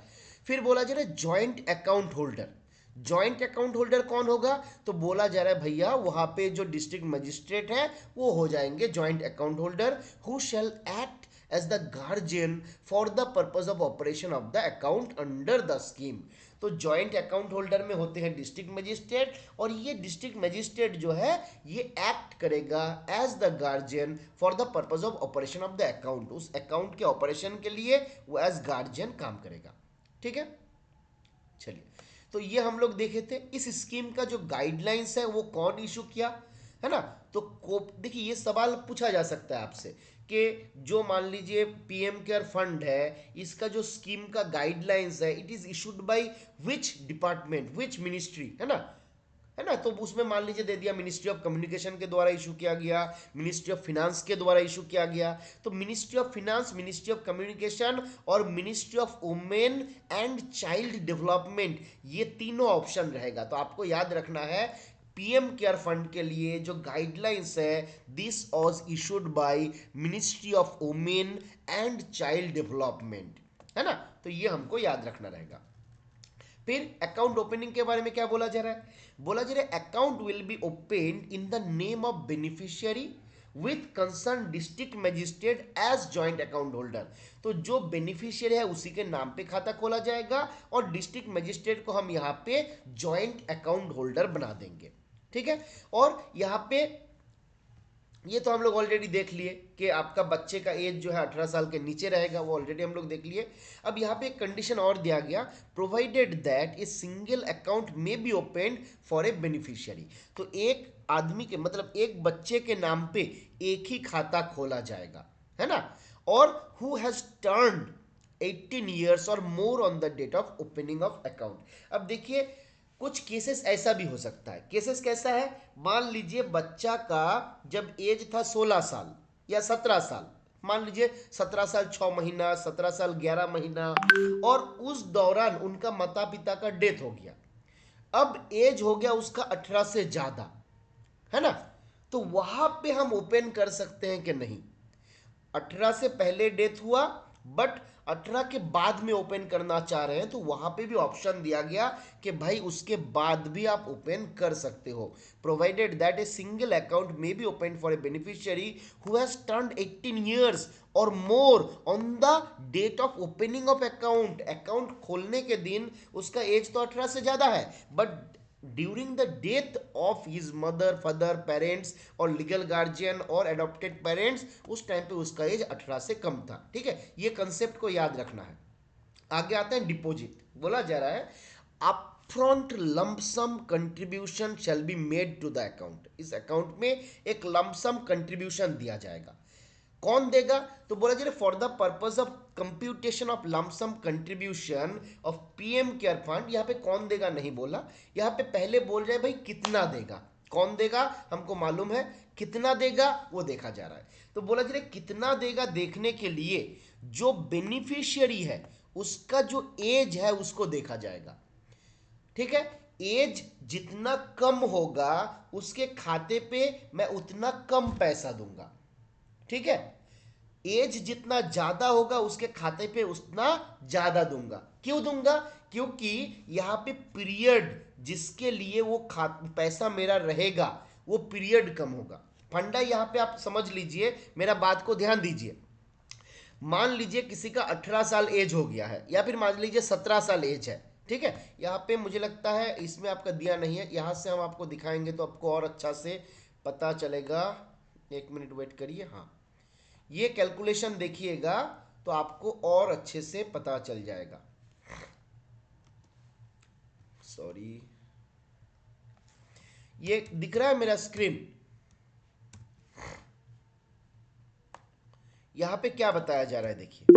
फिर बोला जा रहा है joint account holder. Joint account holder कौन होगा? तो बोला जा रहा है भैया वहां पे जो डिस्ट्रिक्ट मजिस्ट्रेट है वो हो जाएंगे joint account holder, who shell act as the guardian for the purpose of operation of the account under the scheme। तो जॉइंट अकाउंट होल्डर में होते हैं डिस्ट्रिक्ट मजिस्ट्रेट, और ये डिस्ट्रिक्ट मजिस्ट्रेट जो है ये एक्ट करेगा as the guardian for the purpose of operation of the account. उस अकाउंट के ऑपरेशन के लिए वो एज गार्जियन काम करेगा। ठीक है, चलिए, तो ये हम लोग देखे थे। इस स्कीम का जो गाइडलाइंस है वो कौन इशू किया, है ना? तो देखिए ये सवाल पूछा जा सकता है आपसे कि जो मान लीजिए पीएम केयर फंड है, इसका जो स्कीम का गाइडलाइंस है, it is issued by which department, which ministry, है ना? तो उसमें मान लीजिए दे दिया मिनिस्ट्री ऑफ कम्युनिकेशन के द्वारा इशू किया गया, मिनिस्ट्री ऑफ फिनांस के द्वारा इशू किया गया। तो ministry of finance, ministry of communication और ministry of women and child development, ये तीनों ऑप्शन रहेगा। तो आपको याद रखना है पीएम केयर फंड के लिए जो गाइडलाइंस है, this was issued by ministry of women and child development, है ना? तो ये हमको याद रखना रहेगा। फिर अकाउंट ओपनिंग के बारे में क्या बोला जा रहा है? बोला जा रहा है account will be open in the name of beneficiary with concern district magistrate as joint account holder. तो जो बेनिफिशियरी है उसी के नाम पे खाता खोला जाएगा और डिस्ट्रिक्ट मजिस्ट्रेट को हम यहाँ पे जॉइंट अकाउंट होल्डर बना देंगे। ठीक है, और यहाँ पे ये तो हम लोग ऑलरेडी देख लिए कि आपका बच्चे का एज जो है 18 साल के नीचे रहेगा, वो ऑलरेडी हम लोग देख लिए। अब यहाँ पे एक कंडीशन और दिया गया, provided that a single account may be open for a beneficiary. तो एक आदमी के मतलब एक बच्चे के नाम पे एक ही खाता खोला जाएगा, है ना? और हु हैज टर्न्ड 18 ईयर्स और more on the date of opening of account. अब देखिए कुछ केसेस ऐसा भी हो सकता है। केसेस कैसा है? मान लीजिए बच्चा का जब एज था 16 साल या 17 साल, मान लीजिए 17 साल 6 महीना, 17 साल 11 महीना, और उस दौरान उनका माता पिता का डेथ हो गया। अब एज हो गया उसका 18 से ज्यादा, है ना? तो वहां पे हम ओपन कर सकते हैं कि नहीं? 18 से पहले डेथ हुआ बट 18 के बाद में ओपन करना चाह रहे हैं, तो वहां पे भी ऑप्शन दिया गया कि भाई उसके बाद भी आप ओपन कर सकते हो, provided that a single account may be open for a beneficiary who has turned 18 years और more on the date of opening of account. Account खोलने के दिन उसका एज तो 18 से ज्यादा है, but during the death of his mother, father, parents और लीगल गार्जियन और एडॉप्टेड पेरेंट्स, उस टाइम पे उसका एज 18 से कम था। ठीक है, ये कंसेप्ट को याद रखना है। आगे आते हैं डिपॉजिट। बोला जा रहा है upfront lump sum contribution shall be made to the account. इस अकाउंट में एक लंप सम कंट्रीब्यूशन दिया जाएगा। कौन देगा? तो बोला जा रहा है for the purpose of computation of lump sum contribution of PM care fund. यहाँ पे कौन देगा नहीं बोला, यहाँ पे पहले बोल रहे भाई कितना देगा। कौन देगा हमको मालूम है, कितना देगा वो देखा जा रहा है। तो बोला जा रहा है कितना देगा देखने के लिए जो बेनिफिशियरी है उसका जो एज है उसको देखा जाएगा। ठीक है, एज जितना कम होगा उसके खाते पे मैं उतना कम पैसा दूंगा। ठीक है, एज जितना ज्यादा होगा उसके खाते पे उतना ज्यादा दूंगा। क्यों दूंगा? क्योंकि यहां पे पीरियड जिसके लिए वो पैसा मेरा रहेगा वो पीरियड कम होगा। फंडा यहां पे आप समझ लीजिए, मेरा बात को ध्यान दीजिए। मान लीजिए किसी का 18 साल एज हो गया है या फिर मान लीजिए 17 साल एज है। ठीक है, यहाँ पे मुझे लगता है इसमें आपका दिया नहीं है, यहाँ से हम आपको दिखाएंगे तो आपको और अच्छा से पता चलेगा। एक मिनट वेट करिए। हाँ, ये कैलकुलेशन देखिएगा तो आपको और अच्छे से पता चल जाएगा। सॉरी, ये दिख रहा है मेरा स्क्रीन? यहां पे क्या बताया जा रहा है देखिए,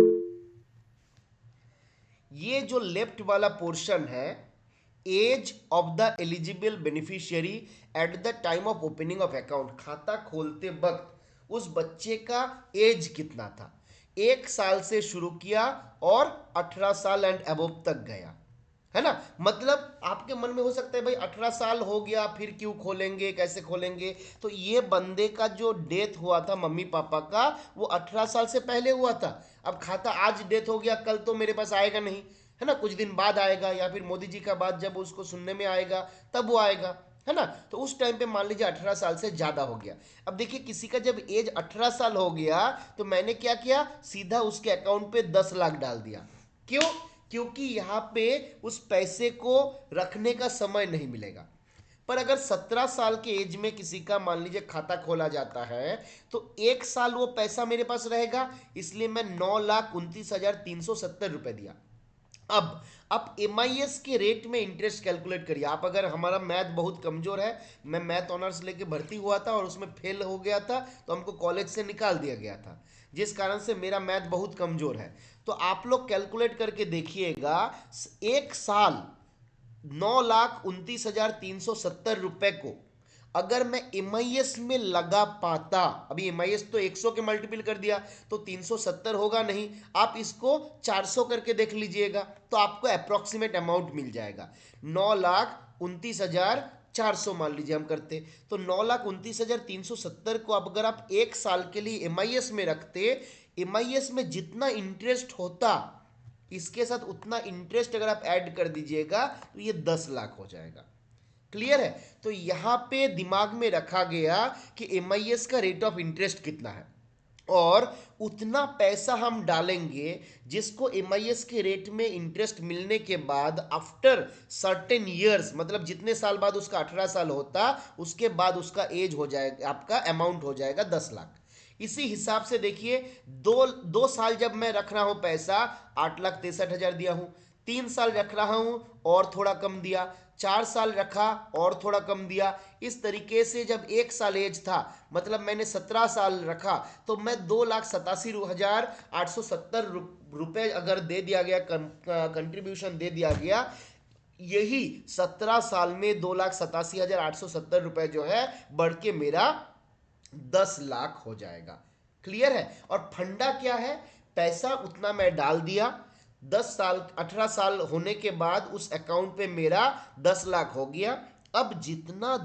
ये जो लेफ्ट वाला पोर्शन है, age of the eligible beneficiary at the time of opening of account, खाता खोलते वक्त उस बच्चे का एज कितना था। 1 साल से शुरू किया और 18 साल एंड अबोव तक गया, है ना। मतलब आपके मन में हो सकता है भाई 18 साल हो गया फिर क्यों खोलेंगे, कैसे खोलेंगे। तो ये बंदे का जो डेथ हुआ था मम्मी पापा का, वो 18 साल से पहले हुआ था। अब खाता आज डेथ हो गया, कल तो मेरे पास आएगा नहीं, है ना, कुछ दिन बाद आएगा, या फिर मोदी जी का बात जब उसको सुनने में आएगा तब वो आएगा, है ना। तो उस टाइम पे मान लीजिए 18 साल से ज्यादा हो गया। अब देखिए किसी का जब एज 18 साल हो गया तो मैंने क्या किया, सीधा उसके अकाउंट पे 10 लाख डाल दिया। क्यों? क्योंकि यहां पे उस पैसे को रखने का समय नहीं मिलेगा। पर अगर 17 साल के एज में किसी का मान लीजिए खाता खोला जाता है, तो 1 साल वो पैसा मेरे पास रहेगा, इसलिए मैं 9,29,370 रुपए दिया। अब आप एमआईएस के रेट में इंटरेस्ट कैलकुलेट करिए। आप अगर, हमारा मैथ बहुत कमजोर है, मैं मैथ ऑनर्स लेके भर्ती हुआ था और उसमें फेल हो गया था, तो हमको कॉलेज से निकाल दिया गया था, जिस कारण से मेरा मैथ बहुत कमजोर है। तो आप लोग कैलकुलेट करके देखिएगा, 1 साल 9,29,370 रुपए को अगर मैं एमआईएस में लगा पाता, अभी एमआईएस तो 100 के मल्टीपल कर दिया तो 370 होगा नहीं, आप इसको 400 करके देख लीजिएगा तो आपको अप्रोक्सीमेट अमाउंट मिल जाएगा। 9,29,400 मान लीजिए हम करते, तो 9,29,370 को अब अगर आप 1 साल के लिए एमआईएस में रखते, एमआईएस में जितना इंटरेस्ट होता इसके साथ उतना इंटरेस्ट अगर आप ऐड कर दीजिएगा तो ये 10 लाख हो जाएगा। क्लियर है? तो यहां पे दिमाग में रखा गया कि एमआईएस का रेट ऑफ इंटरेस्ट कितना है, और उतना पैसा हम डालेंगे जिसको एमआईएस के रेट में इंटरेस्ट मिलने के बाद आफ्टर सर्टेन ईयर्स, मतलब जितने साल बाद उसका 18 साल होता, उसके बाद उसका एज हो जाएगा, आपका अमाउंट हो जाएगा 10 लाख। इसी हिसाब से देखिए, दो दो साल जब मैं रख रहा हूं पैसा, 8,63,000 दिया हूं। 3 साल रख रहा हूं और थोड़ा कम दिया, 4 साल रखा और थोड़ा कम दिया। इस तरीके से जब 1 साल एज था, मतलब मैंने 17 साल रखा, तो मैं 2,87,870 रुपए अगर दे दिया गया, कंट्रीब्यूशन दे दिया गया, यही 17 साल में 2,87,870 रुपए जो है बढ़ के मेरा 10 लाख हो जाएगा। क्लियर है? और फंडा क्या है, पैसा उतना मैं डाल दिया, 10 साल 18 साल होने के बाद उस अकाउंट पे मेरा 10 लाख हो गया। अब जितना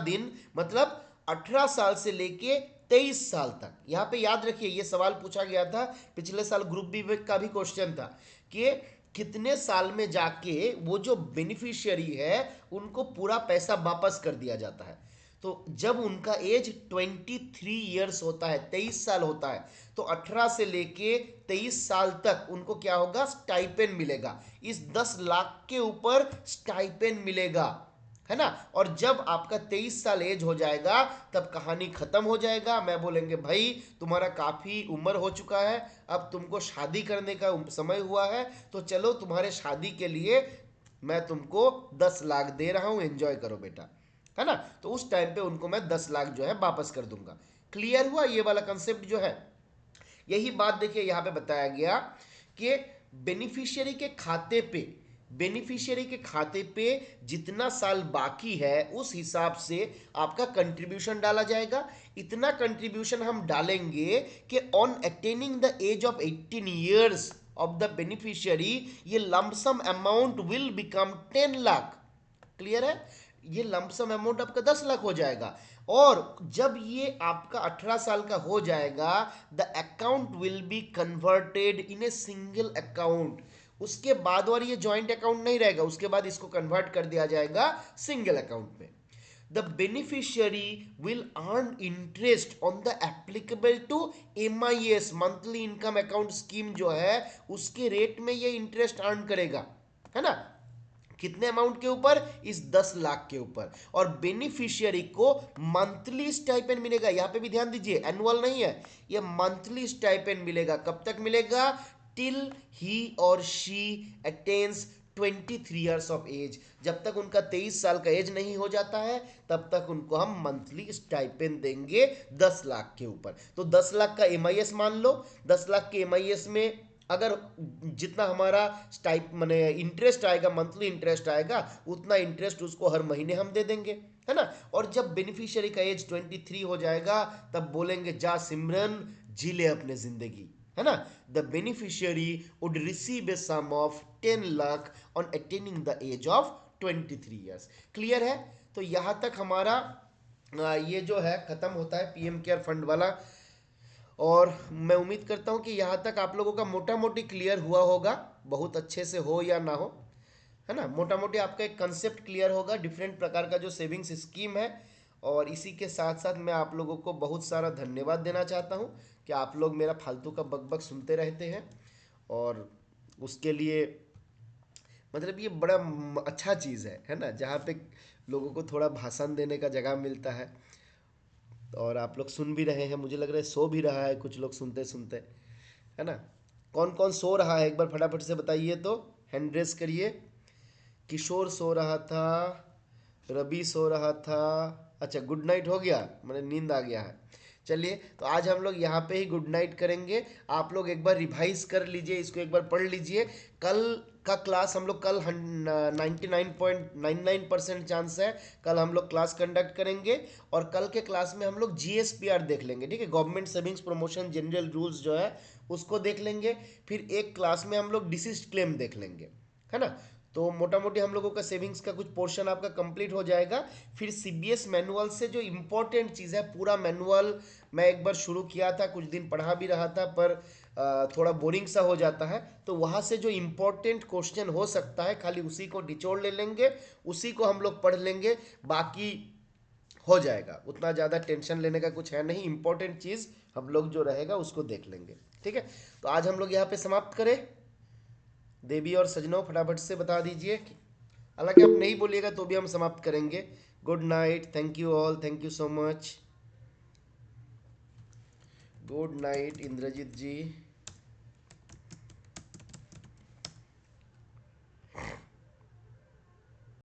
दिन मतलब 18 साल से लेके 23 साल तक, यहां पे याद रखिए ये सवाल पूछा गया था, पिछले साल ग्रुप बी का भी क्वेश्चन था कि कितने साल में जाके वो जो बेनिफिशियरी है उनको पूरा पैसा वापस कर दिया जाता है। तो जब उनका एज 23 ईयर्स होता है, 23 साल होता है, तो 18 से लेके 23 साल तक उनको क्या होगा, स्टाइपेंड मिलेगा। इस 10 लाख के ऊपर स्टाइपेंड मिलेगा, है ना। और जब आपका 23 साल एज हो जाएगा तब कहानी खत्म हो जाएगा। मैं बोलेंगे भाई तुम्हारा काफी उम्र हो चुका है, अब तुमको शादी करने का समय हुआ है, तो चलो तुम्हारे शादी के लिए मैं तुमको 10 लाख दे रहा हूं, एंजॉय करो बेटा, है ना। तो उस टाइम पे उनको मैं 10 लाख जो है वापस कर दूंगा। क्लियर हुआ ये वाला कंसेप्ट जो है? यही बात देखिए यहां पे बताया गया कि बेनिफिशियरी के खाते पे जितना साल बाकी है उस हिसाब से आपका कंट्रीब्यूशन डाला जाएगा। इतना कंट्रीब्यूशन हम डालेंगे कि on attaining the age of 18 years of the beneficiary, ये lump sum amount will become 10 lakh. Clear है? ये लमसम अमाउंट आपका 10 लाख हो जाएगा। और जब ये आपका 18 साल का हो जाएगा, the account will be converted in A single account. उसके बाद, और ये जॉइंट अकाउंट नहीं रहेगा, उसके बाद इसको कन्वर्ट कर दिया जाएगा सिंगल अकाउंट में। The beneficiary will earn interest on the applicable to MIS, monthly income account scheme जो है उसके रेट में ये इंटरेस्ट अर्न करेगा, है ना। कितने अमाउंट के ऊपर? इस 10 लाख के ऊपर। और बेनिफिशियरी को मंथली स्टाइपेंड मिलेगा, यहां पे भी ध्यान दीजिए, एनुअल नहीं है, ये मंथली स्टाइपेंड मिलेगा। कब तक मिलेगा? टिल ही और she attains 23 years of age. जब तक उनका 23 साल का एज नहीं हो जाता है तब तक उनको हम मंथली स्टाइपेंड देंगे 10 लाख के ऊपर। तो 10 लाख का एमआईएस मान लो। 10 लाख के एमआईएस में अगर जितना हमारा स्टाइप माने इंटरेस्ट आएगा, मंथली इंटरेस्ट आएगा, उतना इंटरेस्ट उसको हर महीने हम दे देंगे, है ना। और जब बेनिफिशियरी का एज 23 हो जाएगा तब बोलेंगे जा सिमरन जी ले अपने जिंदगी, है ना। The beneficiary would receive a sum of 10 lakh on attaining the age of 23 years. Clear है। तो यहां तक हमारा ये जो है खत्म होता है पीएम केयर फंड वाला। और मैं उम्मीद करता हूं कि यहाँ तक आप लोगों का मोटा मोटी क्लियर हुआ होगा, बहुत अच्छे से हो या ना हो, है ना। मोटा मोटी आपका एक कंसेप्ट क्लियर होगा डिफरेंट प्रकार का जो सेविंग्स स्कीम है। और इसी के साथ साथ मैं आप लोगों को बहुत सारा धन्यवाद देना चाहता हूँ कि आप लोग मेरा फालतू का बकबक सुनते रहते हैं। और उसके लिए मतलब ये बड़ा अच्छा चीज़ है ना, जहाँ पे लोगों को थोड़ा भाषण देने का जगह मिलता है। और आप लोग सुन भी रहे हैं, मुझे लग रहा है सो भी रहा है कुछ लोग सुनते सुनते, है ना। कौन कौन सो रहा है एक बार फटाफट से बताइए तो, हैंड रेस करिए। किशोर सो रहा था, रवि सो रहा था। अच्छा गुड नाइट हो गया, मैंने नींद आ गया है। चलिए तो आज हम लोग यहाँ पे ही गुड नाइट करेंगे। आप लोग एक बार रिवाइज कर लीजिए, इसको एक बार पढ़ लीजिए। कल का क्लास हम लोग कल 99.99% चांस है कल हम लोग क्लास कंडक्ट करेंगे। और कल के क्लास में हम लोग जीएसपीआर देख लेंगे, ठीक है, government savings promotion general rules जो है उसको देख लेंगे। फिर एक क्लास में हम लोग डिसीज क्लेम देख लेंगे, है ना। तो मोटा मोटी हम लोगों का सेविंग्स का कुछ पोर्शन आपका कंप्लीट हो जाएगा। फिर सीबीएस मैनुअल से जो इम्पोर्टेंट चीज़ है, पूरा मैनुअल मैं एक बार शुरू किया था, कुछ दिन पढ़ा भी रहा था, पर थोड़ा बोरिंग सा हो जाता है। तो वहाँ से जो इम्पोर्टेंट क्वेश्चन हो सकता है खाली उसी को निचोड़ ले लेंगे, उसी को हम लोग पढ़ लेंगे, बाकी हो जाएगा। उतना ज़्यादा टेंशन लेने का कुछ है नहीं, इम्पोर्टेंट चीज़ हम लोग जो रहेगा उसको देख लेंगे, ठीक है। तो आज हम लोग यहाँ पे समाप्त करें। देवी और सजनों फटाफट से बता दीजिए, हालांकि आप नहीं बोलिएगा तो भी हम समाप्त करेंगे। Good night, thank you all, thank you so much. Good night Indrajit ji.